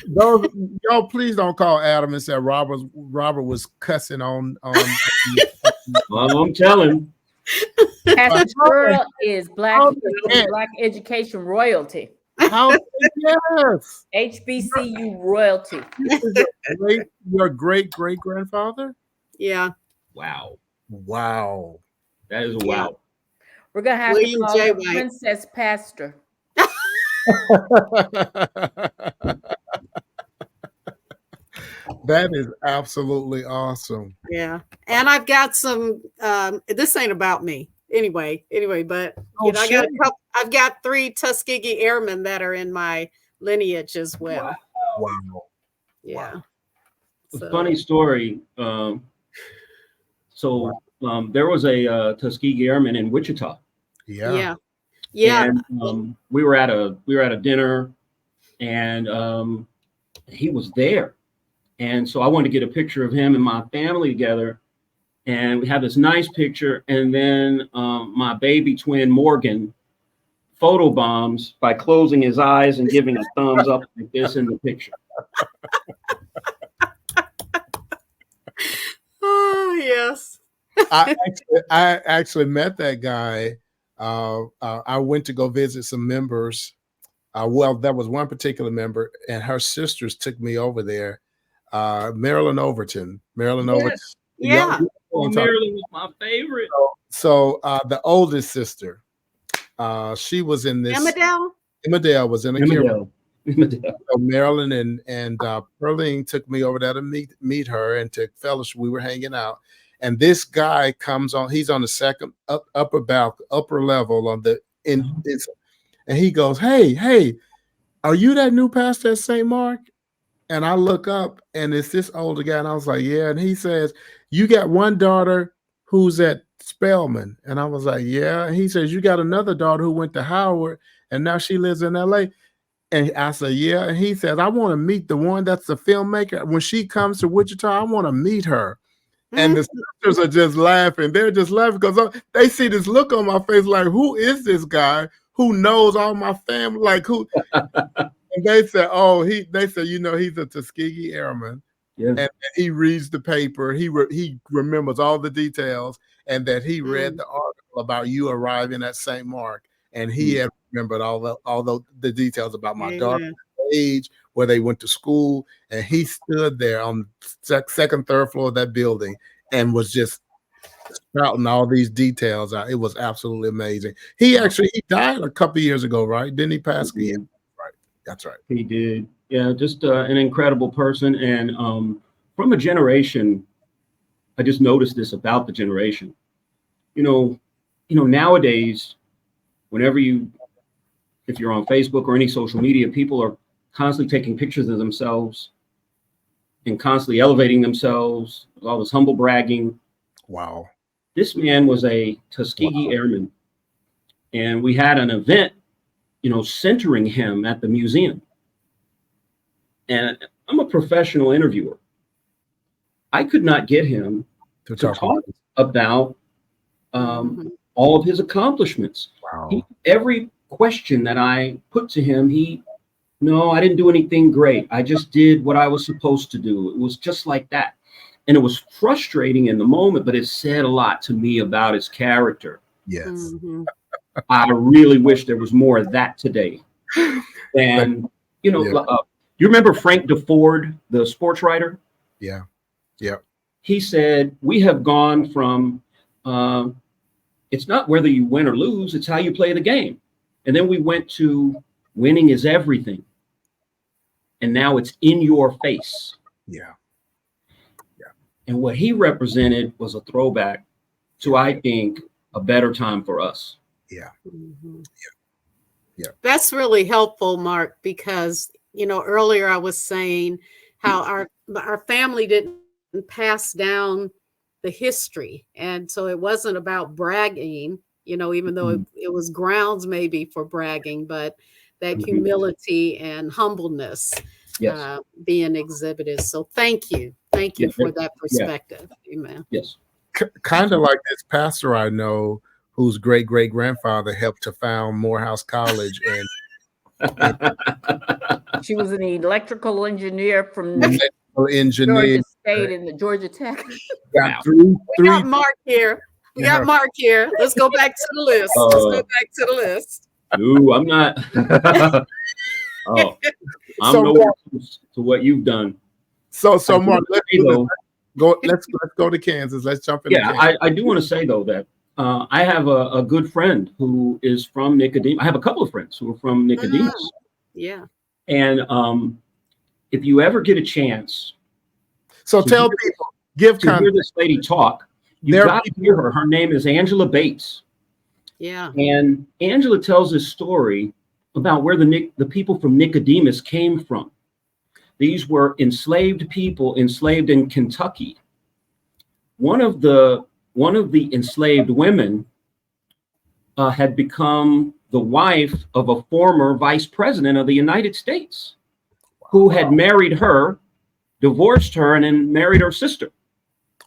Those y'all, please don't call Adam and say Robert was cussing on. I'm telling. Pastor Pearl is black education royalty. How? Yes. HBCU royalty. Your great grandfather? Yeah. Wow. Wow. That is a wow. We're gonna have William to call J. her White. Princess Pastor. That is absolutely awesome. Yeah. And I've got some this ain't about me anyway, but I've got 3 Tuskegee Airmen that are in my lineage as well. Wow. Yeah. A funny story. There was a Tuskegee Airman in Wichita. Yeah. And we were at a dinner, and he was there. And so I wanted to get a picture of him and my family together. And we have this nice picture. And then my baby twin, Morgan, photobombs by closing his eyes and giving a thumbs up like this in the picture. Oh, yes. I actually met that guy. I went to go visit some members. Well, there was one particular member, and her sisters took me over there. Marilyn Overton. Yeah. Marilyn was my favorite. So the oldest sister, she was in this. Emmerdale was in a camera. So Marilyn and Pearline took me over there to meet her and to fellowship. We were hanging out, and this guy comes on. He's on the second upper level on the and he goes, "Hey, are you that new pastor at St. Mark?" And I look up, and it's this older guy, and I was like, "Yeah." And he says, "You got one daughter who's at Spelman," and I was like, "Yeah." And he says, "You got another daughter who went to Howard, and now she lives in L.A." And I said, "Yeah." And he says, "I want to meet the one that's the filmmaker. When she comes to Wichita, I want to meet her." And the sisters are just laughing. They're just laughing because they see this look on my face like, who is this guy who knows all my family? Like who? And they said, he's a Tuskegee Airman. Yeah. And he reads the paper. He remembers all the details, and that he read the article about you arriving at St. Mark. And he had remembered all the details about my daughter's age, where they went to school. And he stood there on the second, third floor of that building and was just spouting all these details out. It was absolutely amazing. He died a couple of years ago, right? Didn't he pass away? Right. That's right. He did. Yeah, just an incredible person. And from a generation, I just noticed this about the generation. Nowadays, if you're on Facebook or any social media, people are constantly taking pictures of themselves and constantly elevating themselves, all this humble bragging. Wow. This man was a Tuskegee Airman, and we had an event, centering him at the museum. And I'm a professional interviewer. I could not get him to talk about all of his accomplishments. Wow. Every question that I put to him, no, I didn't do anything great. I just did what I was supposed to do. It was just like that. And it was frustrating in the moment, but it said a lot to me about his character. Yes. Mm-hmm. I really wish there was more of that today. And, you remember Frank DeFord, the sports writer? Yeah. Yeah. He said, we have gone from, it's not whether you win or lose, it's how you play the game. And then we went to winning is everything. And now it's in your face. Yeah. Yeah. And what he represented was a throwback to, I think, a better time for us. Yeah. Mhm. Yeah. That's really helpful, Mark, because earlier I was saying how our family didn't pass down the history, and so it wasn't about bragging, even though it was grounds maybe for bragging, but that humility and humbleness Yes. being exhibited. So thank you for that perspective. Amen. Yes. Kind of like this pastor I know whose great-great-grandfather helped to found Morehouse College, and She was an electrical engineer from electrical engineer. Georgia State and the Georgia Tech. Got We got Mark here. Let's go back to the list. No, I'm not. Oh, I'm So, nowhere close to what you've done. So Mark, let's go to Kansas. Let's jump into Kansas. I do want to say though that I have a good friend who is from Nicodemus. I have a couple of friends who are from Nicodemus. Yeah. And if you ever get a chance, so tell people, give to hear this lady talk, you got to hear her. Her name is Angela Bates. Yeah. And Angela tells this story about where the people from Nicodemus came from. These were enslaved people, enslaved in Kentucky. One of the enslaved women had become the wife of a former vice president of the United States, who had married her, divorced her, and then married her sister.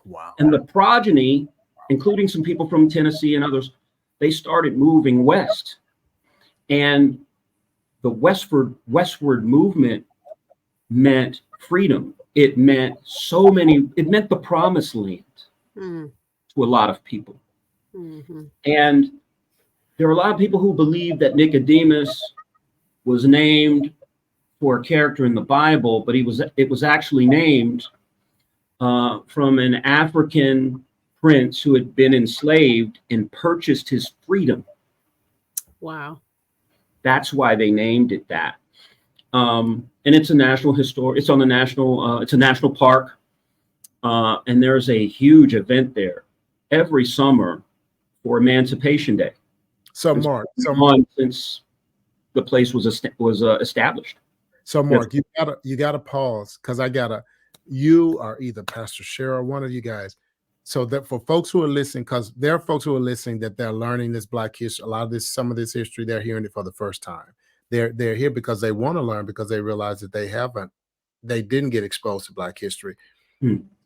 Wow. And the progeny, including some people from Tennessee and others, they started moving west. And the westward movement meant freedom. It meant it meant the promised land to a lot of people. And there were a lot of people who believed that Nicodemus was named for a character in the Bible, but it was actually named from an African prince who had been enslaved and purchased his freedom. Wow. That's why they named it that. And it's a national it's on the national, it's a national park. And there's a huge event there every summer for Emancipation Day. So Mark, since the place was established. So Mark, you gotta pause, because you are either Pastor Cheryl, one of you guys. So that for folks who are listening, because there are folks who are listening that they're learning this Black history, some of this history, they're hearing it for the first time. They're here because they want to learn, because they realize that they didn't get exposed to Black history.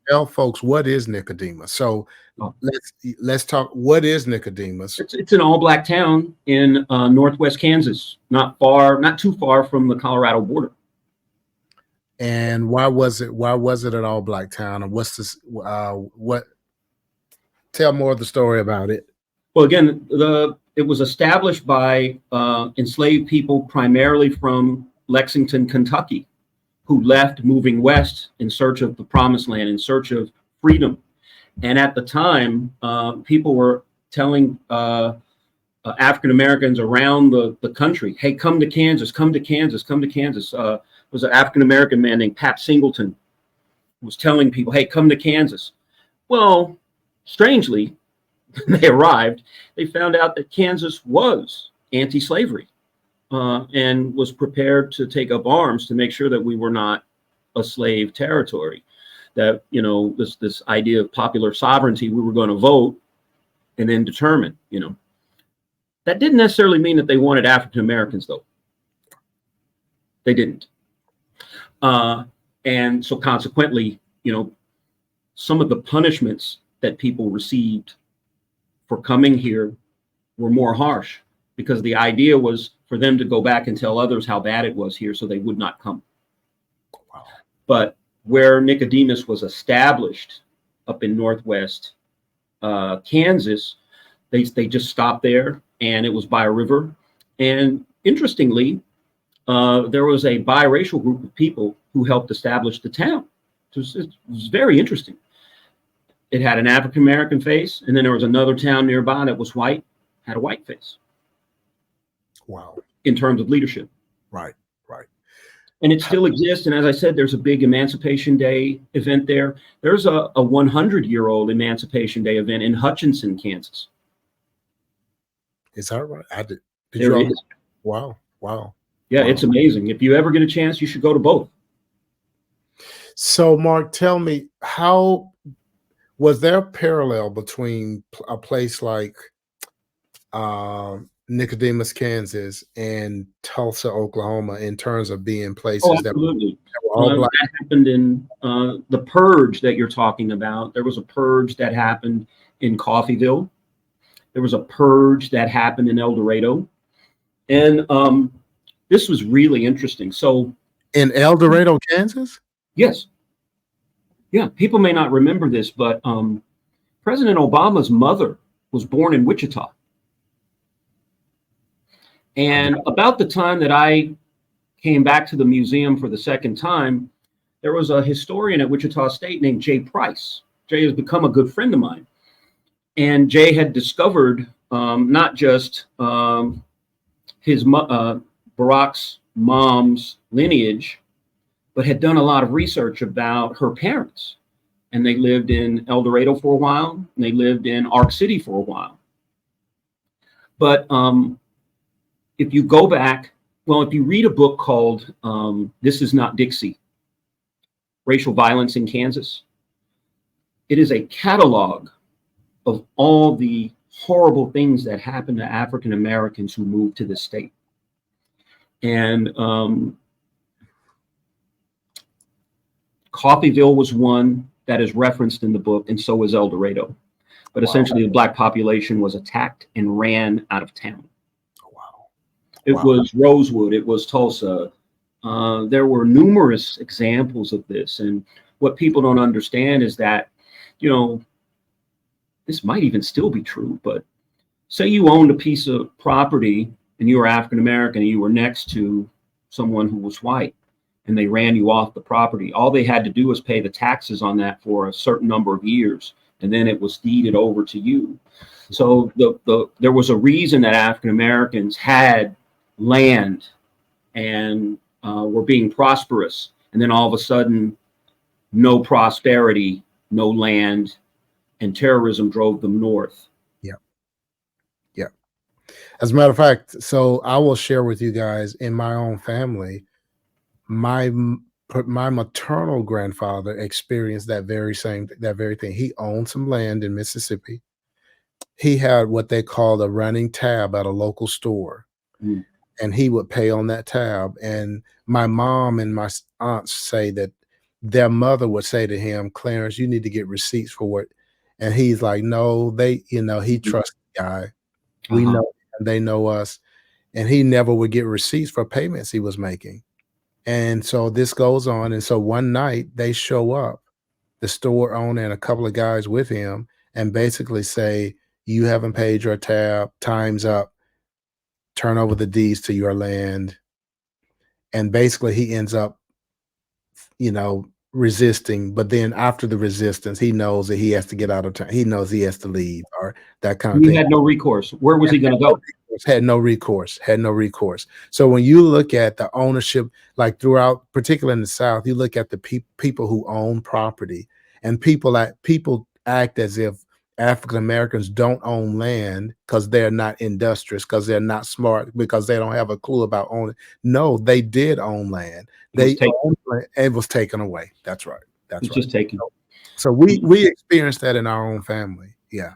Tell folks, what is Nicodemus? So let's talk. What is Nicodemus? It's an all-Black town in northwest Kansas, not too far from the Colorado border. And why was it an all-Black town? And what's this? Tell more of the story about it. Well, again, it was established by enslaved people primarily from Lexington, Kentucky, who left moving west in search of the promised land, in search of freedom. And at the time, people were telling African Americans around the country, hey, come to Kansas, come to Kansas, come to Kansas. There was an African American man named Pat Singleton who was telling people, hey, come to Kansas. Well, strangely, when they arrived, they found out that Kansas was anti-slavery and was prepared to take up arms to make sure that we were not a slave territory. That, this idea of popular sovereignty, we were going to vote and then determine, That didn't necessarily mean that they wanted African Americans, though. They didn't. And so consequently, some of the punishments that people received for coming here were more harsh, because the idea was for them to go back and tell others how bad it was here so they would not come. Wow. But where Nicodemus was established up in northwest Kansas, they just stopped there, and it was by a river. And interestingly, there was a biracial group of people who helped establish the town. It was very interesting. It had an African American face, and then there was another town nearby that was white, had a white face. Wow. In terms of leadership. Right, right. And it still exists. And as I said, there's a big Emancipation Day event there. There's a 100-year-old Emancipation Day event in Hutchinson, Kansas. Is that right? Did There you is. Wow. Yeah, Wow. it's amazing. If you ever get a chance, you should go to both. So, Mark, tell me, how was there a parallel between a place like Nicodemus, Kansas, and Tulsa, Oklahoma, in terms of being places that were all black? That happened in the purge that you're talking about. There was a purge that happened in Coffeyville. There was a purge that happened in El Dorado. And this was really interesting. So in El Dorado, Kansas? Yes. Yeah, people may not remember this, but President Obama's mother was born in Wichita. And about the time that I came back to the museum for the second time, there was a historian at Wichita State named Jay Price. Jay has become a good friend of mine. And Jay had discovered not just Barack's mom's lineage, but had done a lot of research about her parents. And they lived in El Dorado for a while, and they lived in Ark City for a while. But if you go back, well, if you read a book called This Is Not Dixie, Racial Violence in Kansas, it is a catalog of all the horrible things that happened to African Americans who moved to the state. And Coffeyville was one that is referenced in the book, and so is El Dorado. But essentially, the Black population was attacked and ran out of town. It was Rosewood, it was Tulsa. There were numerous examples of this. And what people don't understand is that, you know, this might even still be true, but say you owned a piece of property and you were African American and you were next to someone who was white and they ran you off the property. All they had to do was pay the taxes on that for a certain number of years, and then it was deeded over to you. So there was a reason that African Americans had land and were being prosperous, and then all of a sudden, no prosperity, no land, and terrorism drove them north. Yeah. As a matter of fact, so I will share with you guys, in my own family, my maternal grandfather experienced that very thing. He owned some land in Mississippi. He had what they called a running tab at a local store. And he would pay on that tab. And my mom and my aunts say that their mother would say to him, Clarence, you need to get receipts for what. And he's like, no, he trusts the guy. We know him, they know us. And he never would get receipts for payments he was making. And so this goes on. And so one night they show up, the store owner and a couple of guys with him, and basically say, you haven't paid your tab, time's up. Turn over the deeds to your land. And basically he ends up, resisting. But then after the resistance, he knows that he has to get out of town. He knows he has to leave, or that kind of thing. He had no recourse. Where was he going to go? Had no recourse. So when you look at the ownership, like throughout, particularly in the South, you look at the people who own property, and people act as if African Americans don't own land because they're not industrious, because they're not smart, because they don't have a clue about owning. No, they did own land. It was taken away. That's right. Just taken. So we experienced that in our own family. Yeah.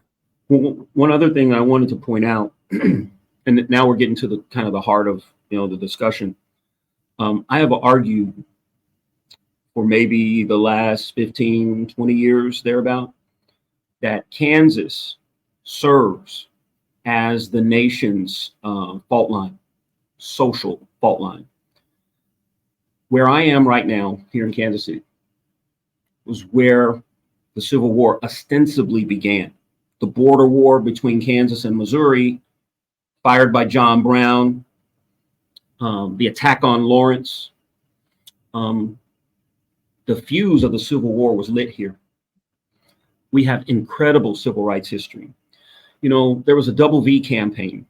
Well, one other thing I wanted to point out, and now we're getting to the kind of the heart of the discussion. I have argued for maybe the last 15, 20 years thereabout, that Kansas serves as the nation's fault line, social fault line. Where I am right now, here in Kansas City, was where the Civil War ostensibly began. The border war between Kansas and Missouri, fired by John Brown, the attack on Lawrence. The fuse of the Civil War was lit here. We have incredible civil rights history. There was a double V campaign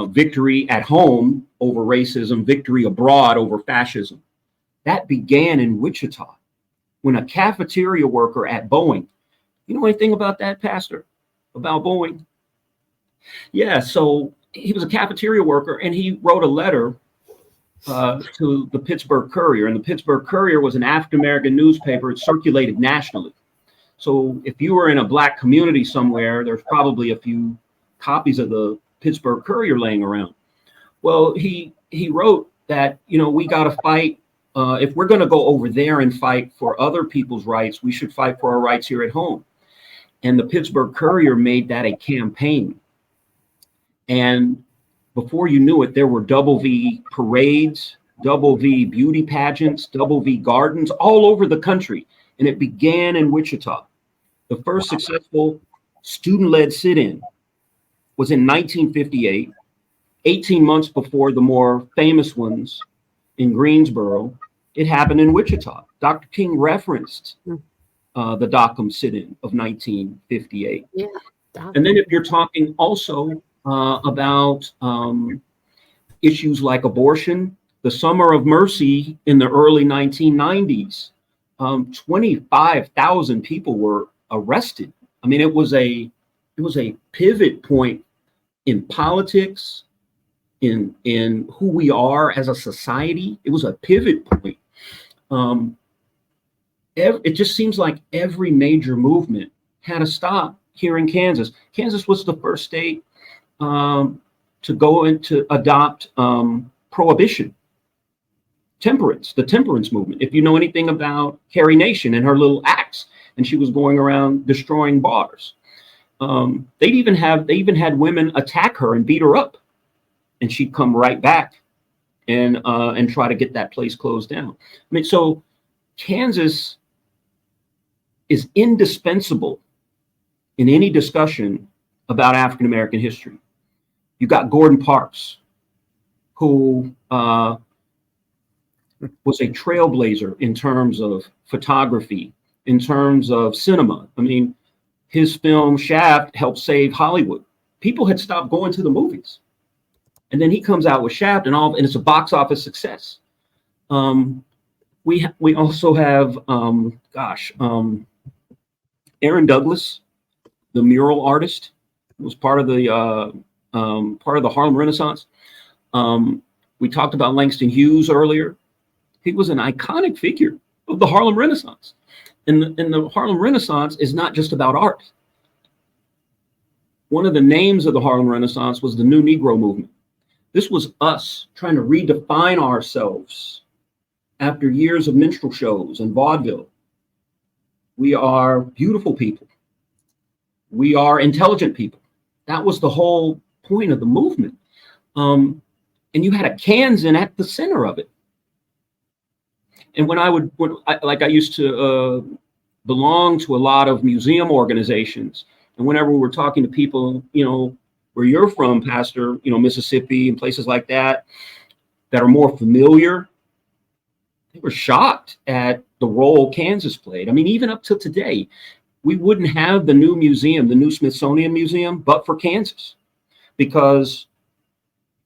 victory at home over racism, victory abroad over fascism. That began in Wichita when a cafeteria worker at Boeing, you know anything about that, Pastor, about Boeing? Yeah, so he was a cafeteria worker and he wrote a letter to the Pittsburgh Courier, and the Pittsburgh Courier was an African-American newspaper. It circulated nationally. So if you were in a Black community somewhere, there's probably a few copies of the Pittsburgh Courier laying around. Well, he wrote that, you know, we got to fight. If we're going to go over there and fight for other people's rights, we should fight for our rights here at home. And the Pittsburgh Courier made that a campaign. And before you knew it, there were double V parades, double V beauty pageants, double V gardens all over the country. And it began in Wichita. The first successful student-led sit-in was in 1958, 18 months before the more famous ones in Greensboro. It happened in Wichita. Dr. King referenced the Dockham sit-in of 1958. Yeah. And then if you're talking also about issues like abortion, the Summer of Mercy in the early 1990s, 25,000 people were arrested. I mean, it was a pivot point in politics, in who we are as a society. It was a pivot point. It just seems like every major movement had a stop here in Kansas. Kansas was the first state to go into adopt prohibition, temperance, the temperance movement. If you know anything about Carrie Nation and her little axe, and she was going around destroying bars. They even had women attack her and beat her up, and she'd come right back and try to get that place closed down. I mean, so Kansas is indispensable in any discussion about African American history. You got Gordon Parks, who was a trailblazer in terms of photography, in terms of cinema. I mean, his film Shaft helped save Hollywood. People had stopped going to the movies. And then he comes out with Shaft and it's a box office success. We also have, Aaron Douglas, the mural artist, was part of the Harlem Renaissance. We talked about Langston Hughes earlier. He was an iconic figure of the Harlem Renaissance. And the Harlem Renaissance is not just about art. One of the names of the Harlem Renaissance was the New Negro Movement. This was us trying to redefine ourselves after years of minstrel shows and vaudeville. We are beautiful people. We are intelligent people. That was the whole point of the movement. And you had a Kansan at the center of it. And when I used to belong to a lot of museum organizations, and whenever we were talking to people, you know, where you're from, Pastor, you know, Mississippi and places like that, that are more familiar, they were shocked at the role Kansas played. I mean, even up till today, we wouldn't have the new museum, the new Smithsonian Museum, but for Kansas. Because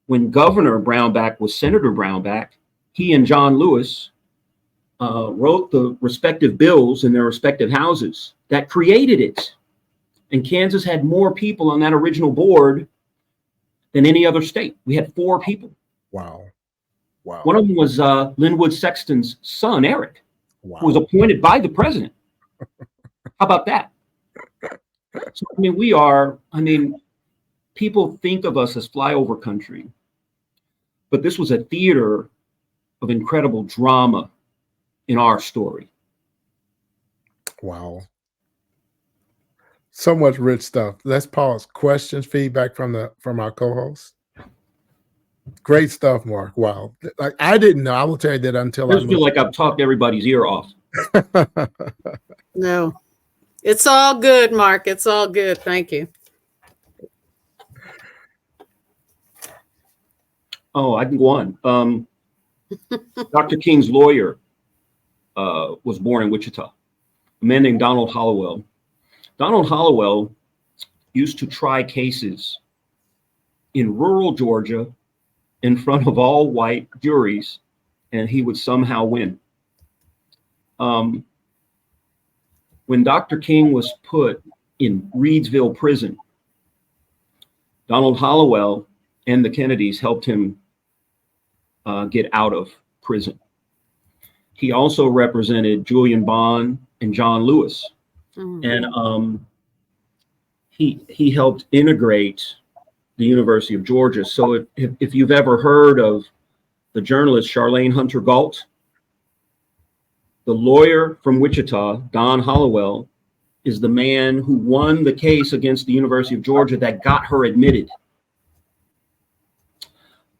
when Governor Brownback was Senator Brownback, he and John Lewis wrote the respective bills in their respective houses that created it. And Kansas had more people on that original board than any other state. We had 4 people. Wow. Wow. One of them was Linwood Sexton's son, Eric, wow. who was appointed by the president. How about that? So, people think of us as flyover country, but this was a theater of incredible drama in our story. Wow. So much rich stuff. Let's pause. Questions, feedback from our co-host. Great stuff, Mark. Wow. Like, I didn't know. I will tell you that until I just feel like I've talked everybody's ear off. No, it's all good, Mark. It's all good. Thank you. Oh, I can go on. Dr. King's lawyer was born in Wichita, a man named Donald Hollowell. Donald Hollowell used to try cases in rural Georgia in front of all white juries, and he would somehow win. When Dr. King was put in Reedsville prison, Donald Hollowell and the Kennedys helped him get out of prison. He also represented Julian Bond and John Lewis. And he helped integrate the University of Georgia. So if you've ever heard of the journalist Charlene Hunter Galt, the lawyer from Wichita, Don Hollowell, is the man who won the case against the University of Georgia that got her admitted.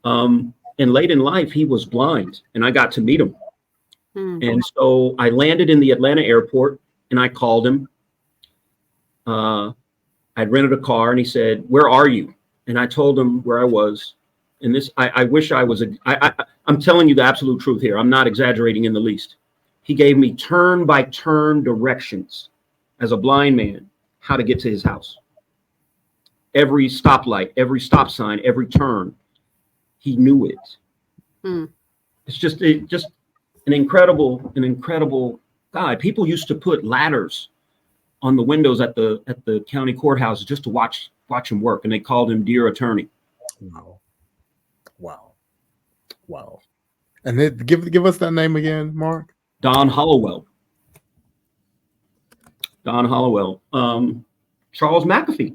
And late in life, he was blind, and I got to meet him. And so I landed in the Atlanta airport, and I called him. I'd rented a car, and he said, "Where are you?" And I told him where I was. And this, I wish I was, I'm telling you the absolute truth here. I'm not exaggerating in the least. He gave me turn-by-turn directions as a blind man, how to get to his house. Every stoplight, every stop sign, every turn, he knew it. It's just an incredible guy. People used to put ladders on the windows at the county courthouse just to watch him work, and they called him Dear Attorney. Wow. And then give us that name again, Mark. Don Hollowell. Charles McAfee,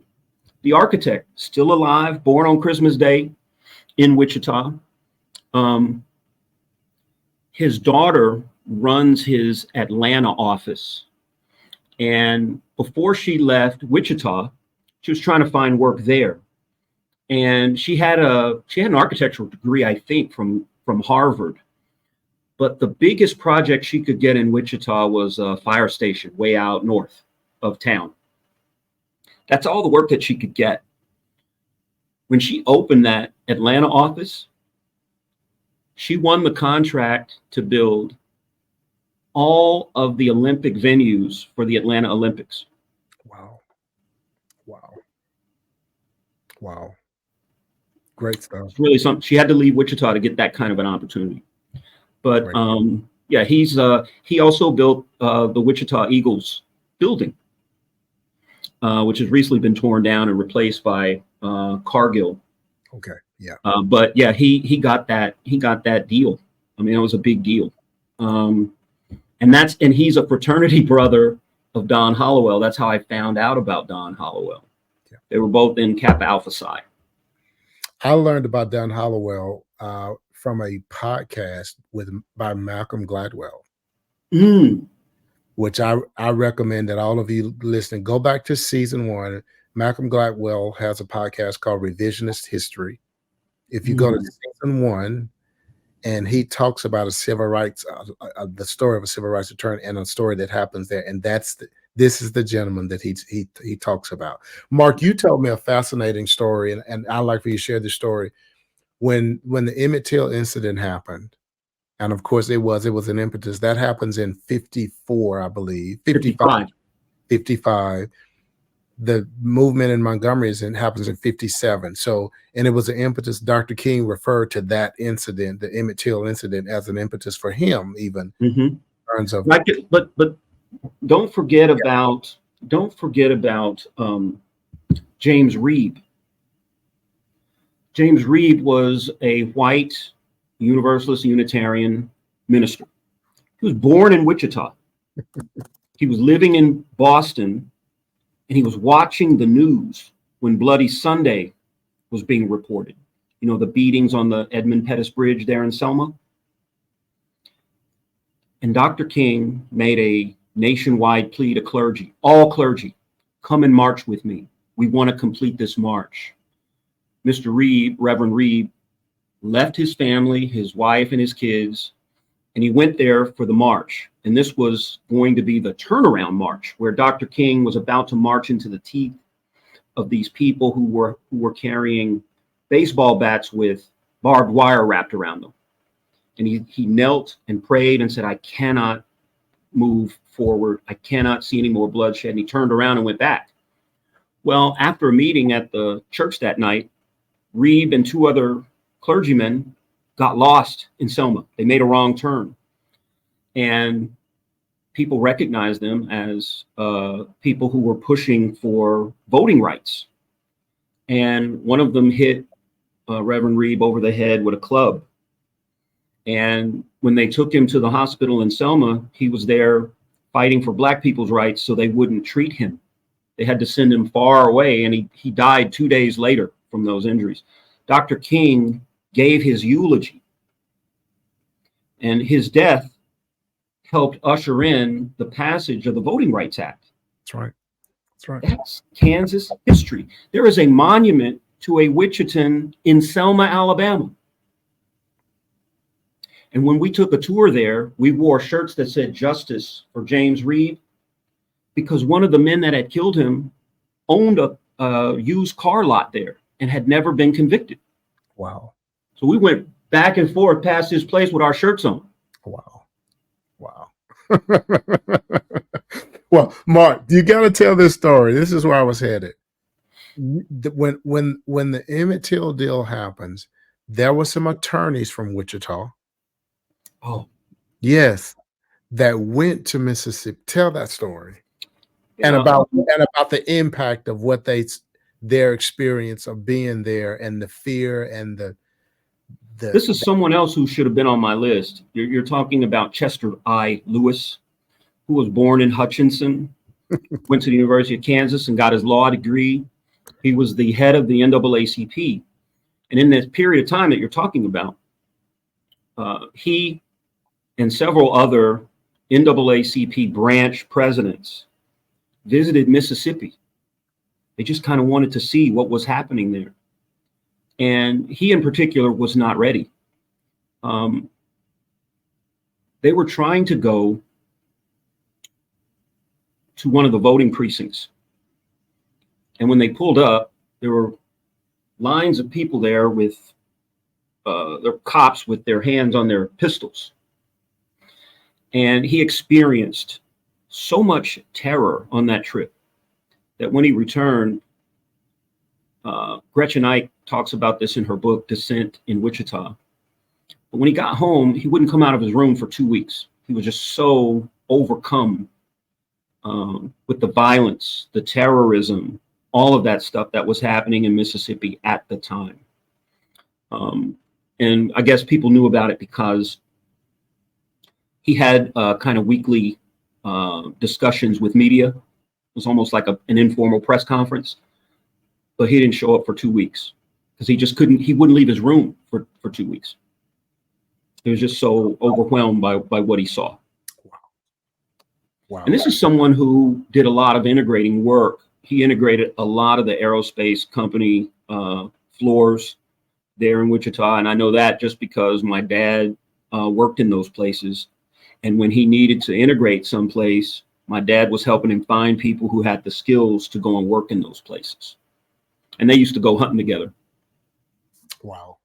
the architect, still alive, born on Christmas Day in Wichita. His daughter runs his Atlanta office. And before she left Wichita, she was trying to find work there. And she had an architectural degree, I think, from Harvard. But the biggest project she could get in Wichita was a fire station way out north of town. That's all the work that she could get. When she opened that Atlanta office, she won the contract to build all of the Olympic venues for the Atlanta Olympics. Wow. Great stuff. It's really something. She had to leave Wichita to get that kind of an opportunity. But yeah, he also built the Wichita Eagles building, which has recently been torn down and replaced by Cargill. Okay. Yeah. But yeah, he got that deal. I mean, it was a big deal. And he's a fraternity brother of Don Hollowell. That's how I found out about Don Hollowell. Yeah. They were both in Kappa Alpha Psi. I learned about Don Hollowell from a podcast by Malcolm Gladwell, which I recommend that all of you listening go back to season 1. Malcolm Gladwell has a podcast called Revisionist History. If you go to season 1, and he talks about a civil rights, the story of a civil rights attorney and a story that happens there, and this is the gentleman that he talks about. Mark, you told me a fascinating story, and I'd like for you to share this story. When the Emmett Till incident happened, and of course it was an impetus that happens in 54, I believe, 55. The movement in Montgomery happens in 57. So, and it was an impetus. Dr. King referred to that incident, the Emmett Till incident, as an impetus for him, even in terms of. But don't forget about James Reeb. James Reeb was a white Universalist Unitarian minister. He was born in Wichita. He was living in Boston, and he was watching the news when Bloody Sunday was being reported. You know, the beatings on the Edmund Pettus Bridge there in Selma. And Dr. King made a nationwide plea to clergy, all clergy, come and march with me. We want to complete this march. Mr. Reeb, Reverend Reeb, left his family, his wife and his kids, and he went there for the march. And this was going to be the turnaround march, where Dr. King was about to march into the teeth of these people who were carrying baseball bats with barbed wire wrapped around them. And he knelt and prayed and said, I cannot move forward. I cannot see any more bloodshed. And he turned around and went back. Well, after a meeting at the church that night, Reeb and 2 other clergymen got lost in Selma. They made a wrong turn. And people recognized them as people who were pushing for voting rights. And one of them hit Reverend Reeb over the head with a club. And when they took him to the hospital in Selma, he was there fighting for Black people's rights, so they wouldn't treat him. They had to send him far away, and he died 2 days later from those injuries. Dr. King gave his eulogy, and his death helped usher in the passage of the Voting Rights Act. That's right. That's right. That's Kansas history. There is a monument to a Wichitan in Selma, Alabama. And when we took a tour there, we wore shirts that said "Justice for James Reeb," because one of the men that had killed him owned a used car lot there and had never been convicted. Wow. So we went back and forth past his place with our shirts on. Wow. Wow. Well, Mark, you got to tell this story. This is where I was headed. When the Emmett Till deal happens, there were some attorneys from Wichita. Oh, yes, that went to Mississippi. Tell that story, and about the impact of what their experience of being there, and the fear and the. This is someone else who should have been on my list. You're talking about Chester I. Lewis, who was born in Hutchinson, went to the University of Kansas and got his law degree. He was the head of the NAACP. And in this period of time that you're talking about, he and several other NAACP branch presidents visited Mississippi. They just kind of wanted to see what was happening there. And he in particular was not ready. They were trying to go to one of the voting precincts. And when they pulled up, there were lines of people there with their cops with their hands on their pistols. And he experienced so much terror on that trip that when he returned, Gretchen Ike talks about this in her book, Descent in Wichita. But when he got home, he wouldn't come out of his room for 2 weeks. He was just so overcome with the violence, the terrorism, all of that stuff that was happening in Mississippi at the time. And I guess people knew about it because he had kind of weekly discussions with media. It was almost like an informal press conference. But he didn't show up for 2 weeks because he wouldn't leave his room for 2 weeks. He was just so overwhelmed by what he saw. Wow. And this is someone who did a lot of integrating work. He integrated a lot of the aerospace company floors there in Wichita. And I know that just because my dad worked in those places. And when he needed to integrate someplace, my dad was helping him find people who had the skills to go and work in those places. And they used to go hunting together. Wow.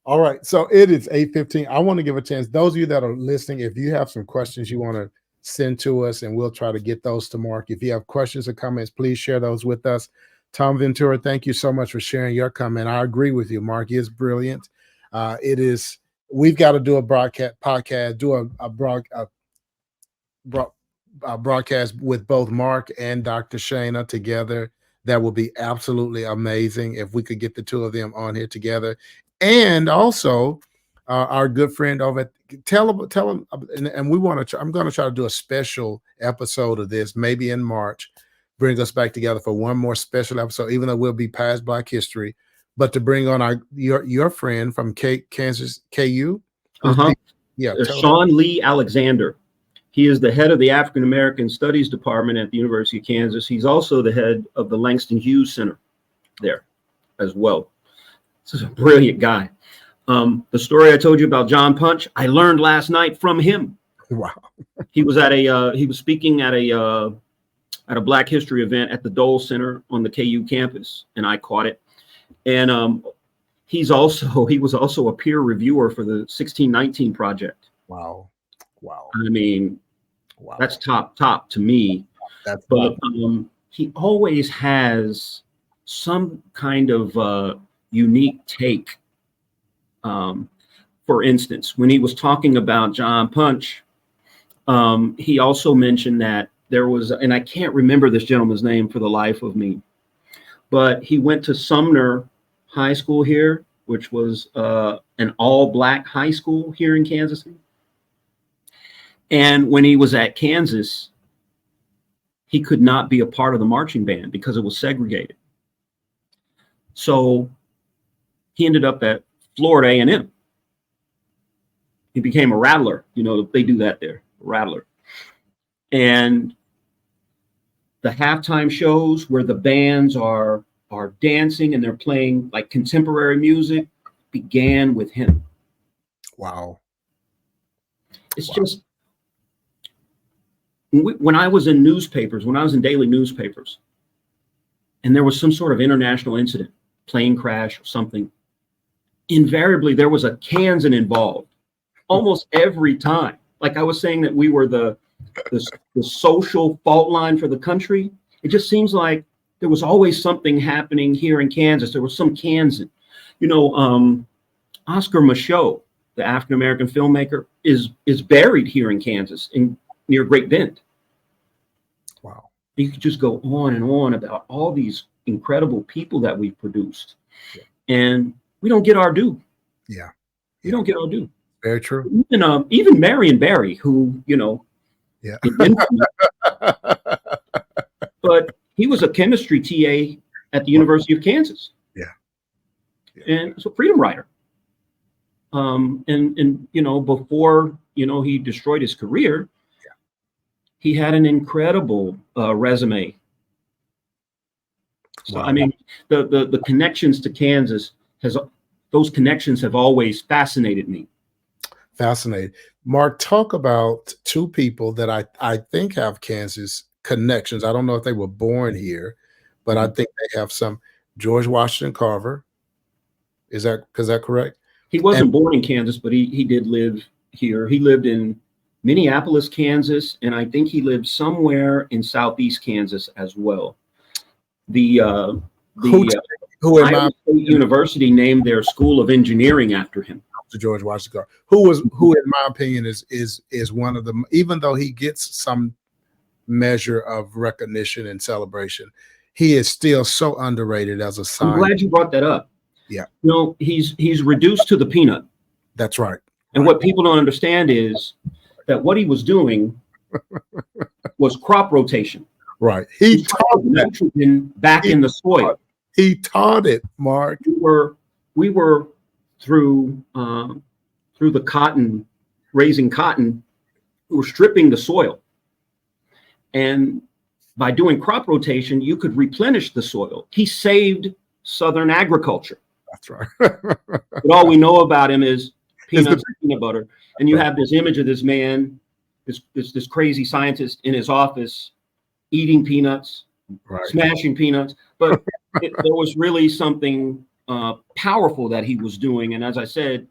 All right. So it is 8:15. I want to give a chance. Those of you that are listening, if you have some questions you want to send to us, and we'll try to get those to Mark. If you have questions or comments, please share those with us. Tom Ventura, thank you so much for sharing your comment. I agree with you. Mark is brilliant. We've got to do a broadcast with both Mark and Dr. Shana together. That would be absolutely amazing if we could get the two of them on here together. And also our good friend over at tell them, and we want to I'm going to try to do a special episode of this, maybe in March, bring us back together for one more special episode, even though we'll be past Black History, but to bring on your friend from Kansas KU. Yeah, Sean Lee Alexander. He is the head of the African American Studies Department at the University of Kansas. He's also the head of the Langston Hughes Center there as well. This is a brilliant guy. The story I told you about John Punch, I learned last night from him. Wow. He was he was speaking at a Black History event at the Dole Center on the KU campus, and I caught it. And he was also a peer reviewer for the 1619 project. Wow. Wow. I mean, wow. That's top to me. But he always has some kind of unique take. For instance, when he was talking about John Punch, he also mentioned that there was, and I can't remember this gentleman's name for the life of me, but he went to Sumner High School here, which was an all-black high school here in Kansas City. And when he was at Kansas, he could not be a part of the marching band because it was segregated. So he ended up at Florida A&M. He became a rattler. You know, they do that there, rattler. And the halftime shows where the bands are dancing and they're playing like contemporary music began with him. Wow. It's just, when I was in newspapers, when I was in daily newspapers, and there was some sort of international incident, plane crash or something, invariably there was a Kansan involved almost every time. Like I was saying that we were the social fault line for the country. It just seems like there was always something happening here in Kansas. There was some Kansan. You know, Oscar Mashego, the African-American filmmaker, is buried here in Kansas near Great Bend. Wow. You could just go on and on about all these incredible people that we've produced. Yeah. And we don't get our due. Yeah. We don't get our due. Very true. Even Marion Barry, who, you know, yeah. But he was a chemistry TA at the University of Kansas. Yeah. And so freedom writer. And you know, before, you know, he destroyed his career, he had an incredible resume. So, I mean, the connections to Kansas those connections have always fascinated me. Fascinating. Mark, talk about two people that I think have Kansas connections. I don't know if they were born here, but I think they have some. George Washington Carver. Is that correct? He wasn't born in Kansas, but he did live here. He lived in Minneapolis, Kansas, and I think he lived somewhere in Southeast Kansas as well. Iowa State University named their School of Engineering after him. To George Washington Carver, who in my opinion is one of the, even though he gets some measure of recognition and celebration, he is still so underrated as a scientist. I'm glad you brought that up. Yeah. You know, he's reduced to the peanut. That's right. And what people don't understand is that what he was doing was crop rotation. Right. He taught nitrogen back in the soil. He taught it, Mark. We were through the cotton, raising cotton, we were stripping the soil. And by doing crop rotation, you could replenish the soil. He saved Southern agriculture. That's right. But all we know about him is peanuts and peanut butter. And you have this image of this man, this crazy scientist in his office eating peanuts, smashing peanuts. But there was really something powerful that he was doing. And as I said,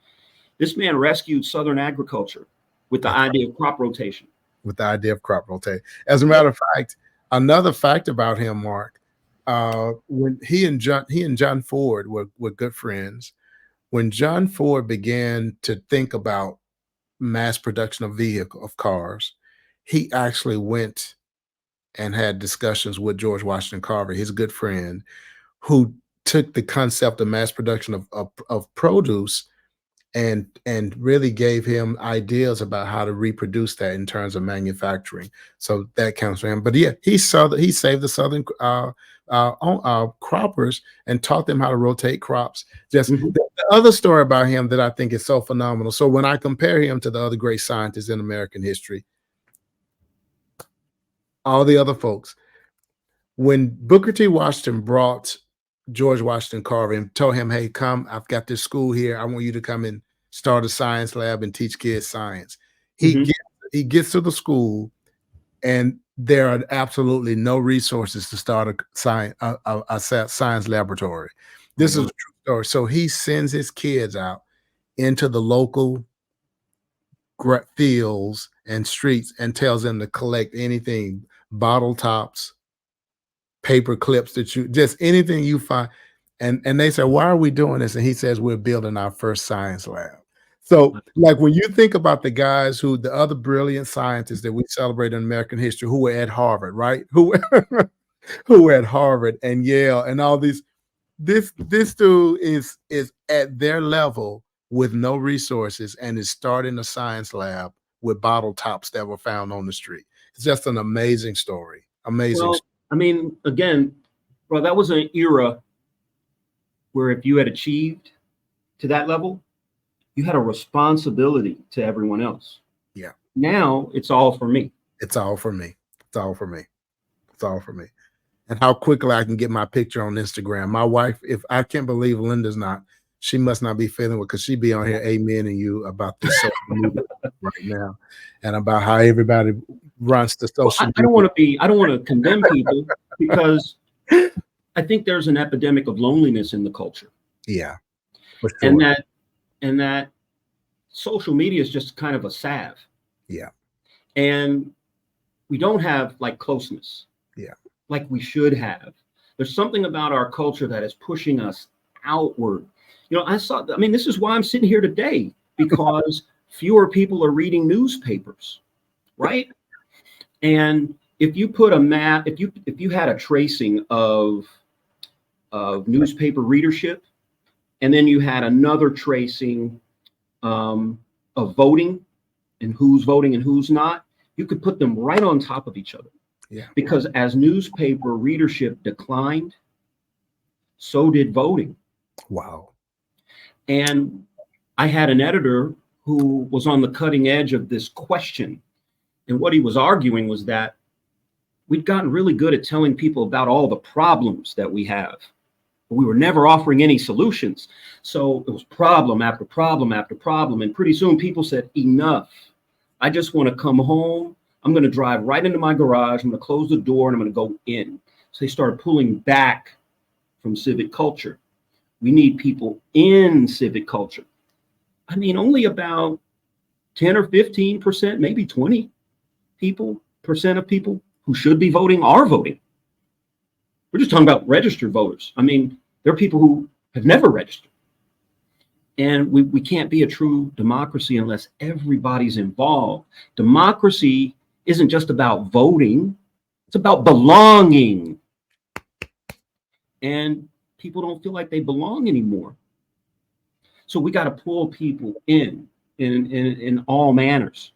this man rescued Southern agriculture with the idea of crop rotation. As a matter of fact, another fact about him, Mark, when he and John Ford were good friends, when John Ford began to think about mass production of cars, he actually went and had discussions with George Washington Carver, his good friend, who took the concept of mass production of produce and really gave him ideas about how to reproduce that in terms of manufacturing. So that comes from him. But yeah, he saved the Southern croppers and taught them how to rotate crops. The other story about him that I think is so phenomenal. So when I compare him to the other great scientists in American history, all the other folks, when Booker T. Washington brought George Washington Carver and told him, hey, come, I've got this school here. I want you to come and start a science lab and teach kids science. He gets to the school and there are absolutely no resources to start a science laboratory. This is a true story. So he sends his kids out into the local fields and streets and tells them to collect anything, bottle tops, paper clips, just anything you find. And they said, why are we doing this? And he says, we're building our first science lab. So like when you think about the guys the other brilliant scientists that we celebrate in American history who were at Harvard, right? Who were at Harvard and Yale and all these, this dude is at their level with no resources and is starting a science lab with bottle tops that were found on the street. It's just an amazing story. Amazing. Well, I mean, again, bro, that was an era where if you had achieved to that level, you had a responsibility to everyone else. Yeah. Now it's all for me. It's all for me. It's all for me. It's all for me. And how quickly I can get my picture on Instagram. My wife, if I can't believe Linda's not, she must not be feeling well because she be on here amening you about this social media right now and about how everybody runs the social media. I don't want to condemn people because I think there's an epidemic of loneliness in the culture. Yeah. For sure. And that social media is just kind of a salve. Yeah. And we don't have like closeness. Yeah. Like we should have. There's something about our culture that is pushing us outward. You know, this is why I'm sitting here today, because fewer people are reading newspapers, right? And if you put a map, if you had a tracing of newspaper readership, and then you had another tracing of voting and who's voting and who's not, you could put them right on top of each other. Yeah. Because as newspaper readership declined, so did voting. Wow. And I had an editor who was on the cutting edge of this question. And what he was arguing was that we'd gotten really good at telling people about all the problems that we have. We were never offering any solutions. So it was problem after problem after problem. And pretty soon people said, enough. I just want to come home. I'm going to drive right into my garage. I'm going to close the door and I'm going to go in. So they started pulling back from civic culture. We need people in civic culture. I mean, only about 10 or 15%, maybe 20% of people who should be voting are voting. We're just talking about registered voters. I mean, there are people who have never registered. And we can't be a true democracy unless everybody's involved. Democracy isn't just about voting. It's about belonging. And people don't feel like they belong anymore. So we got to pull people in all manners.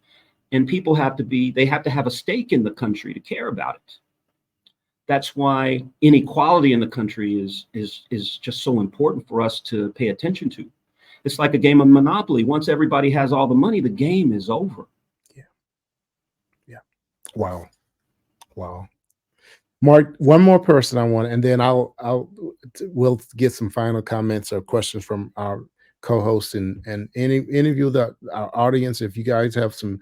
And people have to have a stake in the country to care about it. That's why inequality in the country is just so important for us to pay attention to. It's like a game of Monopoly. Once everybody has all the money, the game is over. Yeah. Yeah. Wow. Mark, one more person I want, and then we'll get some final comments or questions from our co-hosts and any of you, our audience. If you guys have some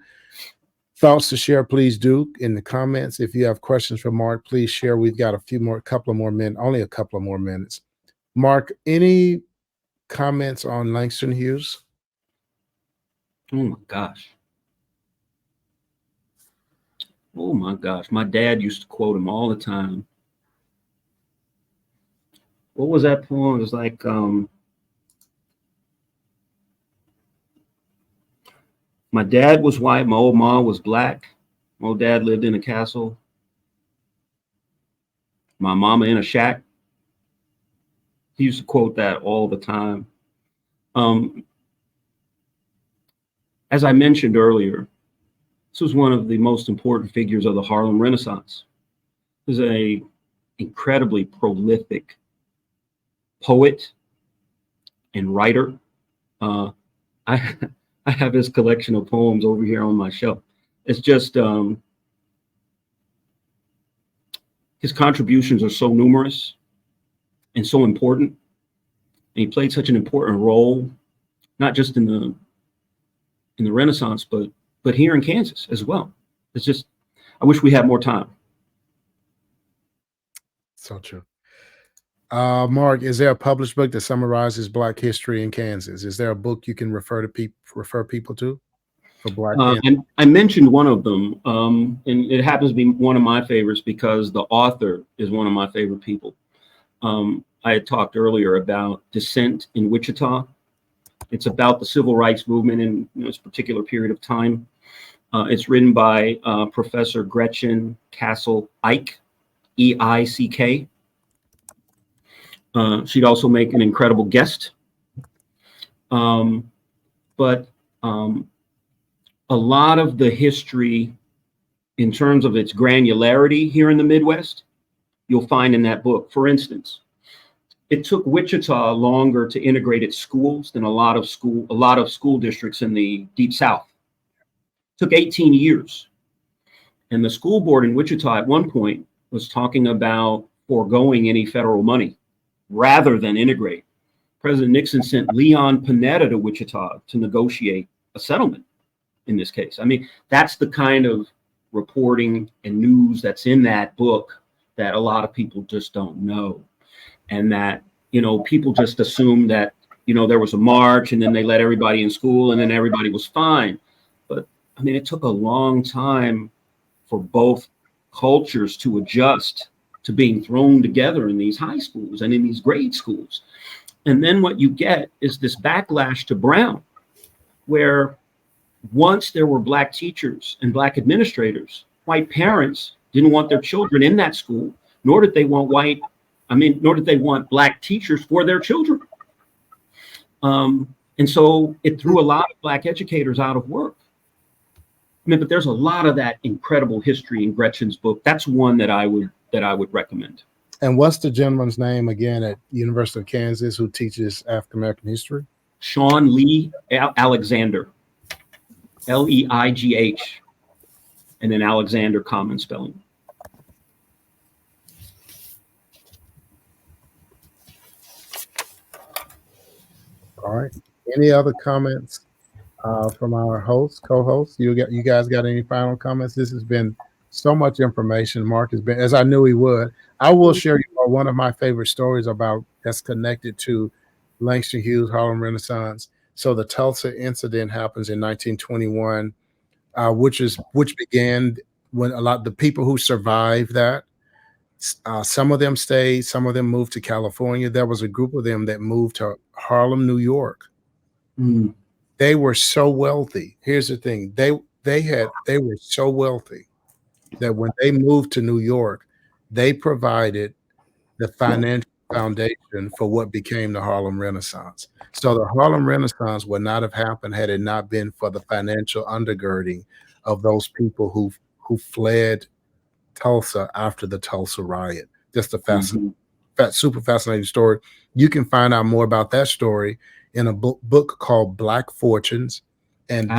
thoughts to share, please do in the comments. If you have questions for Mark, please share. We've got only a couple of more minutes. Mark, any comments on Langston Hughes? Oh my gosh. Oh my gosh. My dad used to quote him all the time. What was that poem? It was like, my dad was white, my old mom was black. My old dad lived in a castle. My mama in a shack. He used to quote that all the time. As I mentioned earlier, this was one of the most important figures of the Harlem Renaissance. He was an incredibly prolific poet and writer. I have his collection of poems over here on my shelf. It's just, his contributions are so numerous and so important. And he played such an important role, not just in the Renaissance, but here in Kansas as well. It's just, I wish we had more time. So true. Mark, is there a published book that summarizes Black history in Kansas? Is there a book you can refer people to for Black? And I mentioned one of them, and it happens to be one of my favorites because the author is one of my favorite people. I I had talked earlier about Descent in Wichita. It's about the civil rights movement in this particular period of time. It's written by Professor Gretchen Castle Ike, E-I-C-K. She'd also make an incredible guest. But a lot of the history in terms of its granularity here in the Midwest, you'll find in that book. For instance, it took Wichita longer to integrate its schools than a lot of school districts in the Deep South. It took 18 years. And the school board in Wichita at one point was talking about foregoing any federal money rather than integrate. President Nixon sent Leon Panetta to Wichita to negotiate a settlement in this case. I mean, that's the kind of reporting and news that's in that book that a lot of people just don't know. And that, people just assume that, there was a march and then they let everybody in school and then everybody was fine. But I mean, it took a long time for both cultures to adjust to being thrown together in these high schools and in these grade schools. And then what you get is this backlash to Brown, where once there were Black teachers and Black administrators, white parents didn't want their children in that school, nor did they want Black teachers for their children. And so it threw a lot of Black educators out of work. I mean, but there's a lot of that incredible history in Gretchen's book. That's one that I would recommend. And what's the gentleman's name again at University of Kansas who teaches African American history? Sean Lee Alexander, Leigh, and then Alexander, common spelling. All right. Any other comments from our hosts, co-hosts? You guys got any final comments? This has been so much information. Mark has been, as I knew he would. I will share one of my favorite stories that's connected to Langston Hughes Harlem Renaissance. So the Tulsa incident happens in 1921, which began when the people who survived that, some of them stayed, some of them moved to California. There was a group of them that moved to Harlem, New York. Mm. They were so wealthy. Here's the thing. They were so wealthy that when they moved to New York, they provided the financial foundation for what became the Harlem Renaissance. So the Harlem Renaissance would not have happened had it not been for the financial undergirding of those people who fled Tulsa after the Tulsa riot. Just a super fascinating story. You can find out more about that story in a book called Black Fortunes. And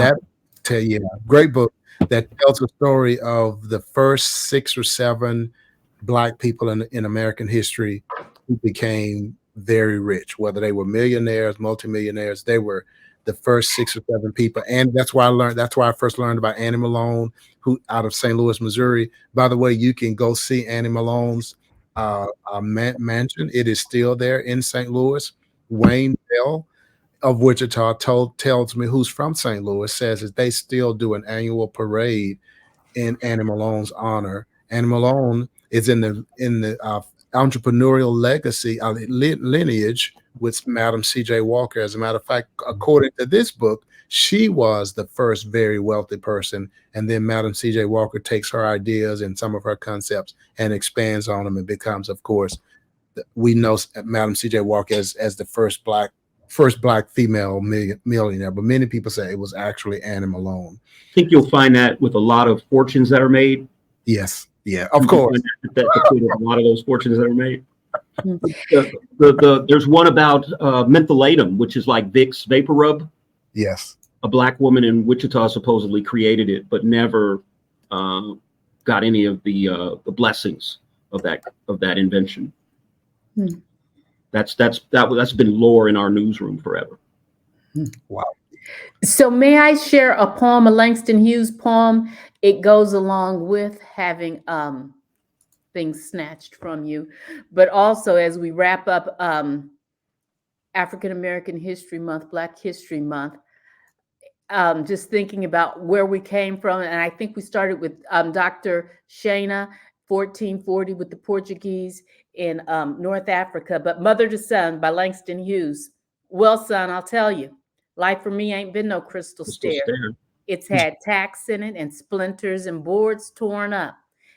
great book that tells the story of the first 6 or 7 Black people in American history who became very rich, whether they were millionaires, multimillionaires. They were the first 6 or 7 people. And that's why I first learned about Annie Malone, who out of St. Louis, Missouri. By the way, you can go see Annie Malone's mansion. It is still there in St. Louis. Wayne Bell of Wichita tells me, who's from St. Louis, says that they still do an annual parade in Annie Malone's honor. Annie Malone is in the entrepreneurial legacy lineage with Madam C.J. Walker. As a matter of fact, according to this book, she was the first very wealthy person, and then Madam C.J. Walker takes her ideas and some of her concepts and expands on them and becomes, of course, we know Madam C.J. Walker as the first black female millionaire, but many people say it was actually Annie Malone. I think you'll find that with a lot of fortunes that are made. Yes. Yeah, of course. A lot of those fortunes that are made. There's one about mentholatum, which is like Vicks vapor rub. Yes. A Black woman in Wichita supposedly created it, but never got any of the blessings of that invention. Hmm. That's been lore in our newsroom forever. Wow. So may I share a poem, a Langston Hughes poem? It goes along with having things snatched from you, but also as we wrap up African American History Month, Black History Month, just thinking about where we came from. And I think we started with Dr. Shana, 1440 with the Portuguese in North Africa, but Mother to Son by Langston Hughes. Well, son, I'll tell you, life for me ain't been no crystal stair. It's had tacks in it and splinters and boards torn up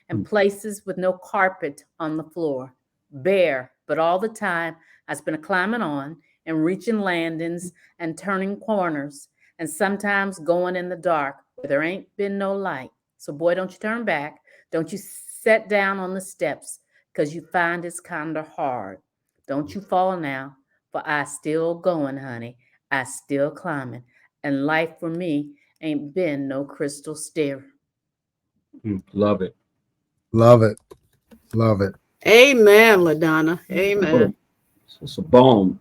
and places with no carpet on the floor. Bare, but all the time I spent a climbing on and reaching landings and turning corners and sometimes going in the dark where there ain't been no light. So boy, don't you turn back. Don't you sit down on the steps, because you find it's kind of hard. Don't you fall now, for I still going, honey. I still climbing. And life for me ain't been no crystal stair. Love it. Love it. Love it. Amen, LaDonna. Amen. It's a bomb.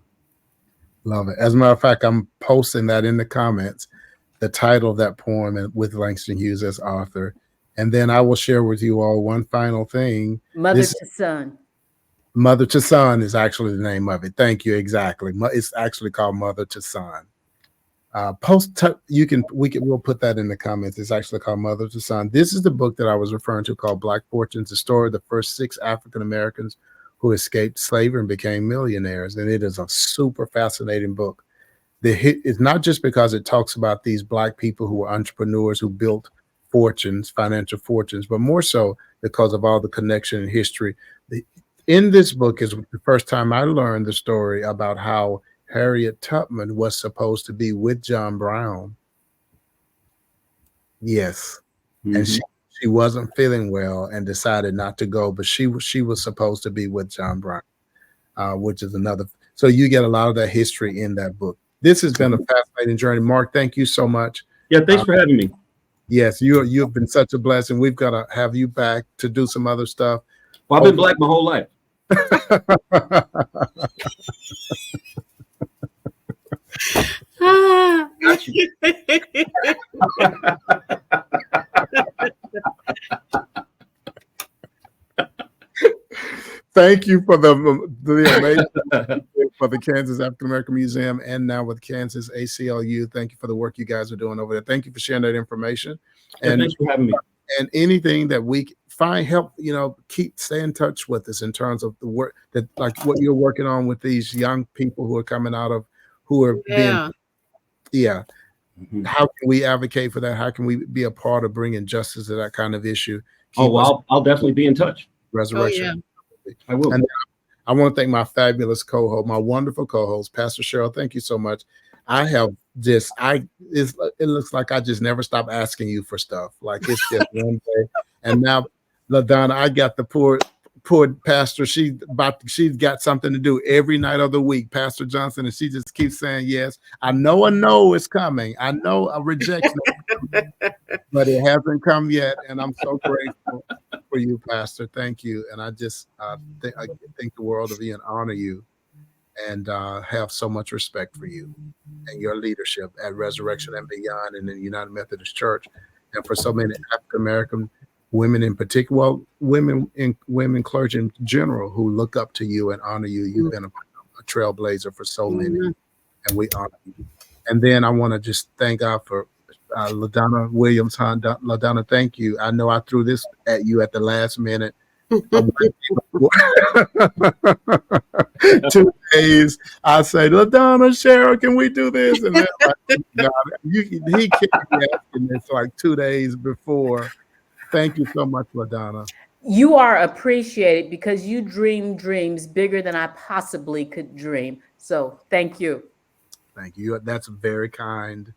Love it. As a matter of fact, I'm posting that in the comments, the title of that poem with Langston Hughes as author. And then I will share with you all one final thing. Mother to Son. Mother to Son is actually the name of it. Thank you. Exactly. It's actually called Mother to Son. We'll put that in the comments. It's actually called Mother to Son. This is the book that I was referring to called Black Fortunes, the story of the first 6 African Americans who escaped slavery and became millionaires. And it is a super fascinating book. It's not just because it talks about these Black people who were entrepreneurs who built fortunes, financial fortunes, but more so because of all the connection and history. In this book is the first time I learned the story about how Harriet Tubman was supposed to be with John Brown. Yes. And she wasn't feeling well and decided not to go, but she was supposed to be with John Brown, which is another. So you get a lot of that history in that book. This has been a fascinating journey. Mark, thank you so much. Yeah, thanks for having me. Yes, you've been such a blessing. We've got to have you back to do some other stuff. Well, I've been Black my whole life. Got you. Thank you for the amazing for the Kansas African American Museum and now with Kansas ACLU. Thank you for the work you guys are doing over there. Thank you for sharing that information. And thanks for having me. And anything that we find help, stay in touch with us in terms of the work that, like what you're working on with these young people who are coming out of, who are being, How can we advocate for that? How can we be a part of bringing justice to that kind of issue? I'll definitely be in touch. Resurrection. I will. And I want to thank my fabulous co-host, my wonderful co-host, Pastor Cheryl. Thank you so much. It looks like I just never stop asking you for stuff. Like it's just one day. And now, LaDonna, I got the poor pastor. She's got something to do every night of the week, Pastor Johnson, and she just keeps saying yes. I know a no is coming. I know a rejection, but it hasn't come yet. And I'm so grateful for you, Pastor. Thank you. And I just I think the world of you and honor you, and have so much respect for you and your leadership at Resurrection and Beyond and in the United Methodist Church, and for so many African American women in particular, well, women clergy in general who look up to you and honor you. You've been a trailblazer for so many, and we honor you. And then I want to just thank God for LaDonna Williams. LaDonna, thank you. I know I threw this at you at the last minute. 2 days, I say, LaDonna, Cheryl, can we do this? And then he kept me asking this like 2 days before. Thank you so much, LaDonna. You are appreciated because you dream dreams bigger than I possibly could dream. So thank you. Thank you. That's a very kind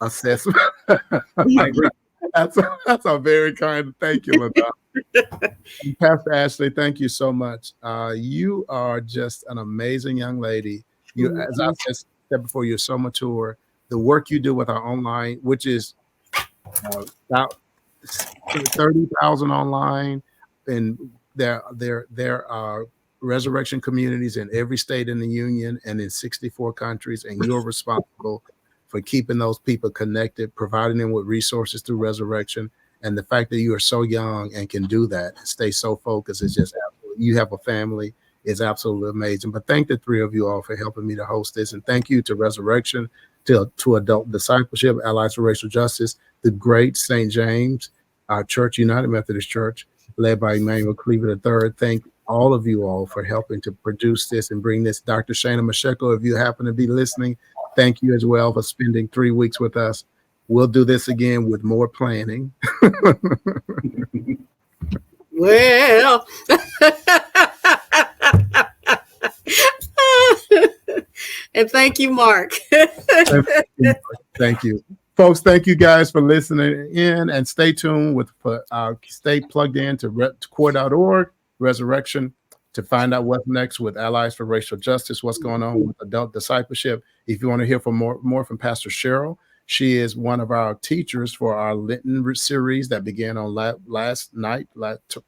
assessment. I agree. That's a very kind. Thank you, LaDonna. Pastor Ashley, thank you so much. You are just an amazing young lady. You, as I said before, you're so mature. The work you do with our online, which is about 30,000 online, and there are resurrection communities in every state in the union and in 64 countries, and you're responsible for keeping those people connected, providing them with resources through resurrection. And the fact that you are so young and can do that and stay so focused is just absolutely, you have a family, is absolutely amazing. But thank the three of you all for helping me to host this. And thank you to Resurrection, to Adult Discipleship, Allies for Racial Justice, the great St. James, our church, United Methodist Church, led by Emmanuel Cleaver III. Thank all of you all for helping to produce this and bring this. Dr. Shana Mashego, if you happen to be listening, thank you as well for spending 3 weeks with us. We'll do this again with more planning. Well, and thank you, Mark. Thank you. Folks, thank you guys for listening in, and stay tuned stay plugged in to core.org, Resurrection, to find out what's next with Allies for Racial Justice, what's going on with adult discipleship. If you want to hear from more from Pastor Cheryl, she is one of our teachers for our Lenten series that began on last night,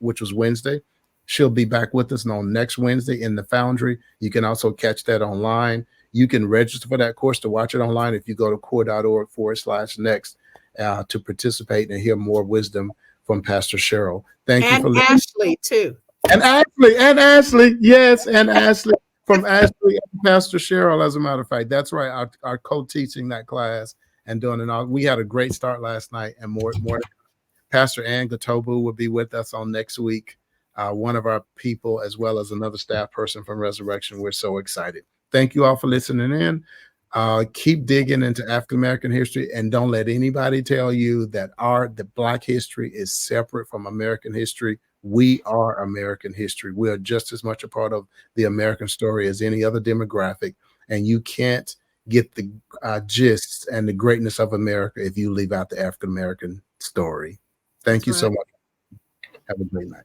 which was Wednesday. She'll be back with us on next Wednesday in the Foundry. You can also catch that online. You can register for that course to watch it online if you go to core.org/next to participate and hear more wisdom from Pastor Cheryl. Thank you for listening. Ashley, too. And Ashley, yes, and Ashley from Ashley and Pastor Cheryl, as a matter of fact. That's right, our co-teaching that class and doing it all. We had a great start last night, and more. Pastor Ann Gatobu will be with us on next week, one of our people, as well as another staff person from Resurrection. We're so excited. Thank you all for listening in. Keep digging into African American history, and don't let anybody tell you that the Black history is separate from American history. We are American history. We are just as much a part of the American story as any other demographic, and you can't get the gist and the greatness of America if you leave out the African American story. Thank you so much. Have a great night.